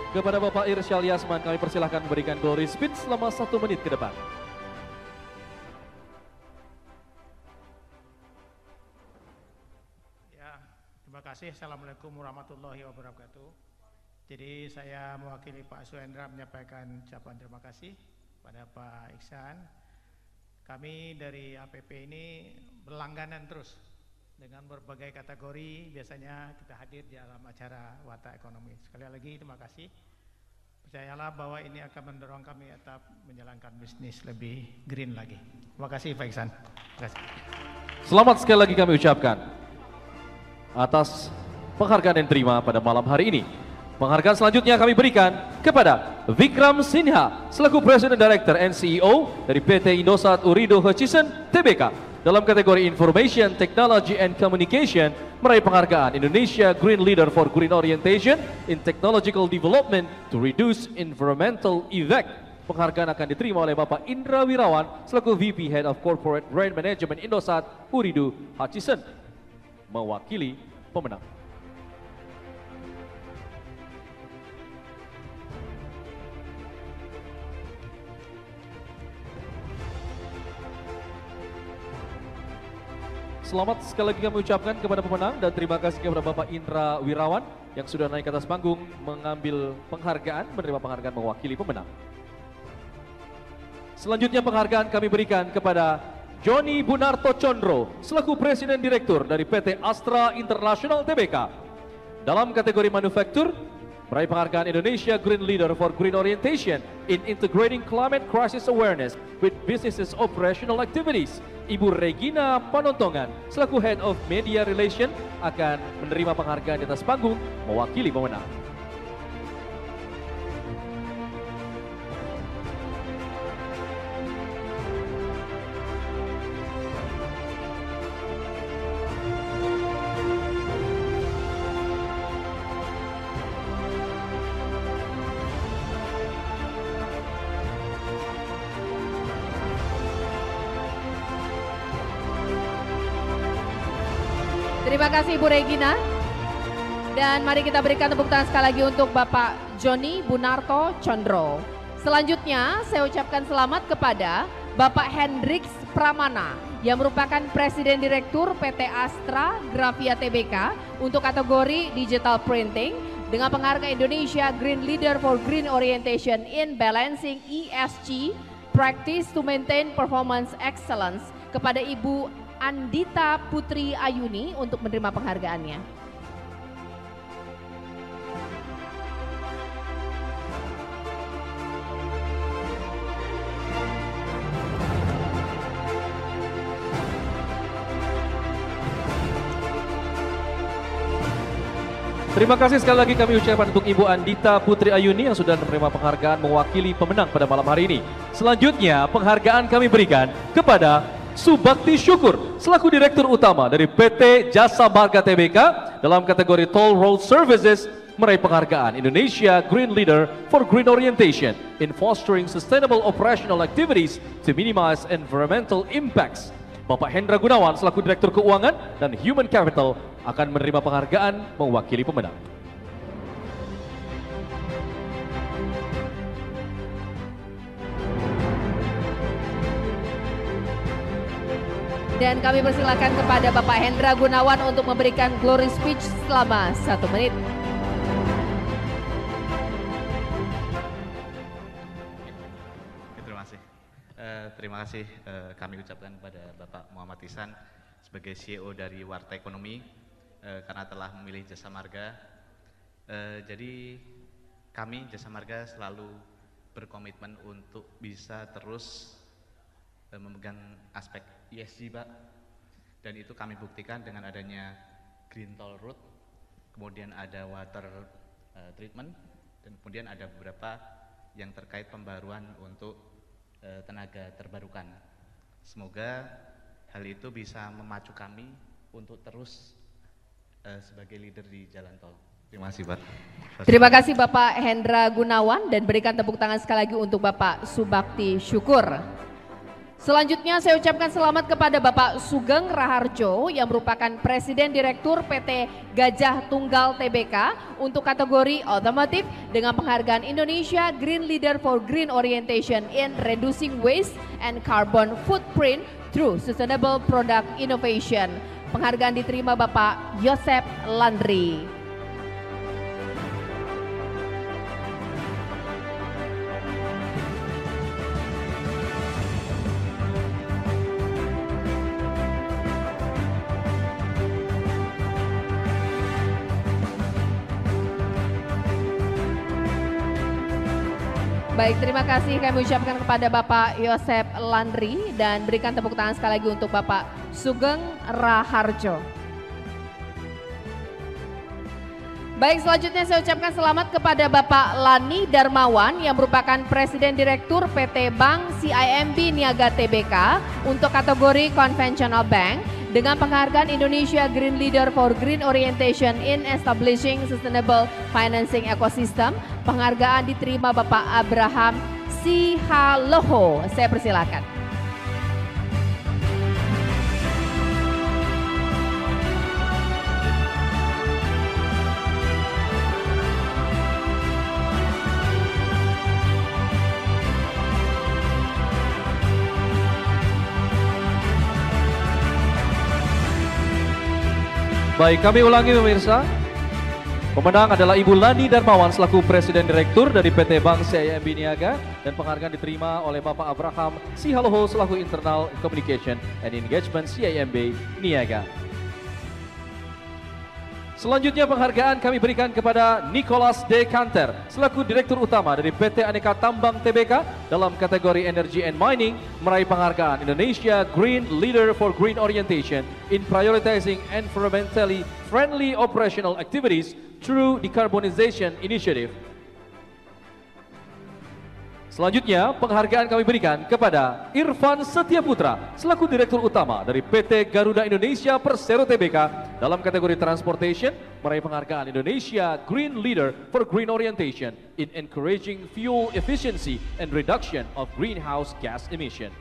Kepada Bapak Irsal Yasman kami persilahkan memberikan glory speech selama 1 menit ke depan. Terima kasih. Assalamualaikum warahmatullahi wabarakatuh. Jadi saya mewakili Pak Suhendra menyampaikan ucapan terima kasih pada Pak Iksan. Kami dari APP ini berlangganan terus dengan berbagai kategori. Biasanya kita hadir di dalam acara Warta Ekonomi. Sekali lagi terima kasih. Percayalah bahwa ini akan mendorong kami tetap menjalankan bisnis lebih green lagi. Terima kasih Pak Iksan. Terima kasih. Selamat sekali lagi kami ucapkan atas penghargaan yang diterima pada malam hari ini. Penghargaan selanjutnya kami berikan kepada Vikram Sinha selaku President Director and CEO dari PT Indosat Ooredoo Hutchison Tbk dalam kategori Information Technology and Communication meraih penghargaan Indonesia Green Leader for Green Orientation in Technological Development to Reduce Environmental Effect. Penghargaan akan diterima oleh Bapak Indra Wirawan selaku VP Head of Corporate Brand Management Indosat Ooredoo Hutchison mewakili pemenang. Selamat sekali lagi kami ucapkan kepada pemenang dan terima kasih kepada Bapak Indra Wirawan yang sudah naik ke atas panggung mengambil penghargaan, menerima penghargaan mewakili pemenang. Selanjutnya penghargaan kami berikan kepada Joni Bunarto Condro selaku Presiden Direktur dari PT Astra International Tbk dalam kategori manufaktur meraih penghargaan Indonesia Green Leader for Green Orientation in Integrating Climate Crisis Awareness with Businesses Operational Activities. Ibu Regina Panontongan selaku Head of Media Relation akan menerima penghargaan di atas panggung mewakili pemenang. Terima kasih Ibu Regina. Dan mari kita berikan tepuk tangan sekali lagi untuk Bapak Joni Bunarto Condro. Selanjutnya saya ucapkan selamat kepada Bapak Hendrix Pramana yang merupakan Presiden Direktur PT Astra Grafia Tbk untuk kategori Digital Printing dengan penghargaan Indonesia Green Leader for Green Orientation in Balancing ESG Practice to Maintain Performance Excellence kepada Ibu Andita Putri Ayuni untuk menerima penghargaannya. Terima kasih sekali lagi kami ucapkan untuk Ibu Andita Putri Ayuni yang sudah menerima penghargaan mewakili pemenang pada malam hari ini. Selanjutnya penghargaan kami berikan kepada Subakti Syukur selaku Direktur Utama dari PT Jasa Marga Tbk dalam kategori Toll Road Services meraih penghargaan Indonesia Green Leader for Green Orientation in Fostering Sustainable Operational Activities to Minimize Environmental Impacts. Bapak Hendra Gunawan selaku Direktur Keuangan dan Human Capital akan menerima penghargaan mewakili pemenang. Dan kami persilakan kepada Bapak Hendra Gunawan untuk memberikan glory speech selama 1 menit. Terima kasih kami ucapkan kepada Bapak Muhammad Ihsan sebagai CEO dari Warta Ekonomi karena telah memilih Jasa Marga. Jadi kami Jasa Marga selalu berkomitmen untuk bisa terus memegang aspek ESG, Pak, dan itu kami buktikan dengan adanya Green Toll Road, kemudian ada water treatment, dan kemudian ada beberapa yang terkait pembaruan untuk tenaga terbarukan. Semoga hal itu bisa memacu kami untuk terus sebagai leader di jalan tol. Terima kasih, Pak. Terima kasih Bapak Hendra Gunawan, dan berikan tepuk tangan sekali lagi untuk Bapak Subakti Syukur. Selanjutnya saya ucapkan selamat kepada Bapak Sugeng Raharjo yang merupakan Presiden Direktur PT Gajah Tunggal Tbk untuk kategori otomotif dengan penghargaan Indonesia Green Leader for Green Orientation in Reducing Waste and Carbon Footprint through Sustainable Product Innovation. Penghargaan diterima Bapak Yosep Landry. Baik, terima kasih kami ucapkan kepada Bapak Yosep Landry, dan berikan tepuk tangan sekali lagi untuk Bapak Sugeng Raharjo. Baik, selanjutnya saya ucapkan selamat kepada Bapak Lani Darmawan yang merupakan Presiden Direktur PT Bank CIMB Niaga Tbk untuk kategori Conventional Bank dengan penghargaan Indonesia Green Leader for Green Orientation in Establishing Sustainable Financing Ecosystem. Penghargaan diterima Bapak Abraham Sihaloho. Saya persilakan. Baik, kami ulangi pemirsa. Pemenang adalah Ibu Lani Darmawan selaku Presiden Direktur dari PT Bank CIMB Niaga, dan penghargaan diterima oleh Bapak Abraham Sihaloho selaku Internal Communication and Engagement CIMB Niaga. Selanjutnya penghargaan kami berikan kepada Nicholas D. Kanter selaku Direktur Utama dari PT Aneka Tambang Tbk dalam kategori Energy and Mining, meraih penghargaan Indonesia Green Leader for Green Orientation in Prioritizing Environmentally Friendly Operational Activities through Decarbonization Initiative. Selanjutnya penghargaan kami berikan kepada Irfan Setiaputra selaku Direktur Utama dari PT Garuda Indonesia Persero Tbk dalam kategori Transportation, meraih penghargaan Indonesia Green Leader for Green Orientation in Encouraging Fuel Efficiency and Reduction of Greenhouse Gas Emission.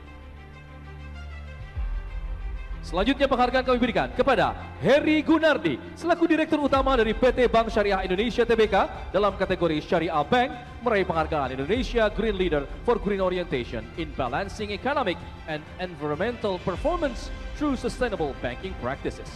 Selanjutnya penghargaan kami berikan kepada Heri Gunardi selaku Direktur Utama dari PT Bank Syariah Indonesia Tbk dalam kategori Syariah Bank, meraih penghargaan Indonesia Green Leader for Green Orientation in Balancing Economic and Environmental Performance through Sustainable Banking Practices.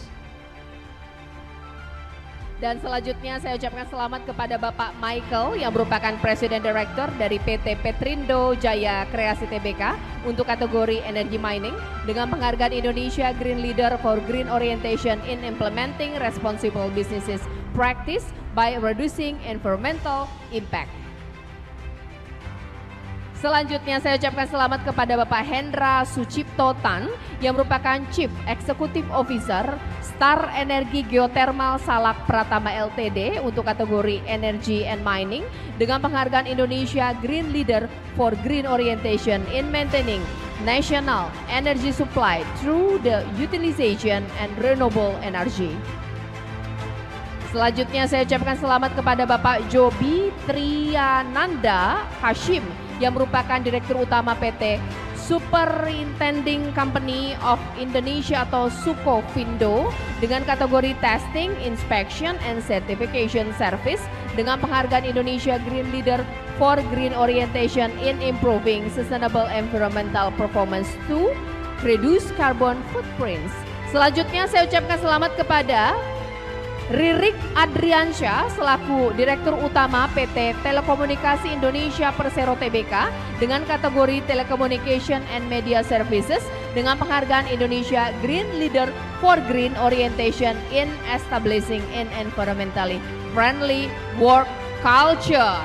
Dan selanjutnya saya ucapkan selamat kepada Bapak Michael yang merupakan Presiden Director dari PT Petrindo Jaya Kreasi Tbk untuk kategori Energy Mining dengan penghargaan Indonesia Green Leader for Green Orientation in Implementing Responsible Businesses Practice by Reducing Environmental Impact. Selanjutnya saya ucapkan selamat kepada Bapak Hendra Sucipto Tan yang merupakan Chief Executive Officer Star Energi Geothermal Salak Pratama Ltd untuk kategori Energy and Mining dengan penghargaan Indonesia Green Leader for Green Orientation in Maintaining National Energy Supply through the Utilization and Renewable Energy. Selanjutnya saya ucapkan selamat kepada Bapak Joby Triananda Hashim yang merupakan Direktur Utama PT Superintending Company of Indonesia atau Sukovindo dengan kategori Testing, Inspection, and Certification Service dengan penghargaan Indonesia Green Leader for Green Orientation in Improving Sustainable Environmental Performance to Reduce Carbon Footprints. Selanjutnya saya ucapkan selamat kepada Ririk Adriansyah selaku Direktur Utama PT Telekomunikasi Indonesia Persero Tbk dengan kategori Telecommunication and Media Services dengan penghargaan Indonesia Green Leader for Green Orientation in Establishing an Environmentally Friendly Work Culture.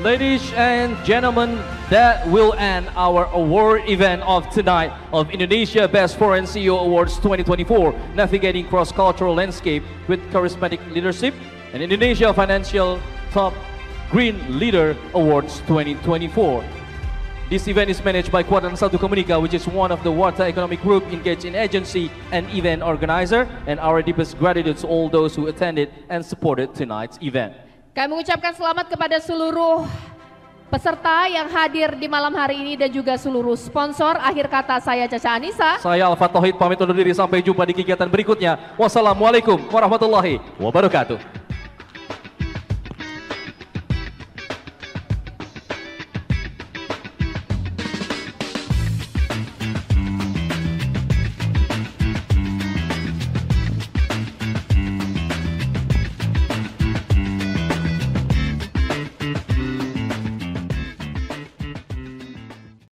Ladies and gentlemen, that will end our award event of tonight of Indonesia Best Foreign CEO Awards 2024, Navigating Cross-Cultural Landscape with Charismatic Leadership, and Indonesia Financial Top Green Leader Awards 2024. This event is managed by Quadrant 1 Komunika, which is one of the Warta Economic Group engaged in agency and event organizer, and our deepest gratitude to all those who attended and supported tonight's event. Kami mengucapkan selamat kepada seluruh peserta yang hadir di malam hari ini dan juga seluruh sponsor. Akhir kata saya Caca Anissa. Saya Alfa Tauhid pamit undur diri, sampai jumpa di kegiatan berikutnya. Wassalamualaikum warahmatullahi wabarakatuh.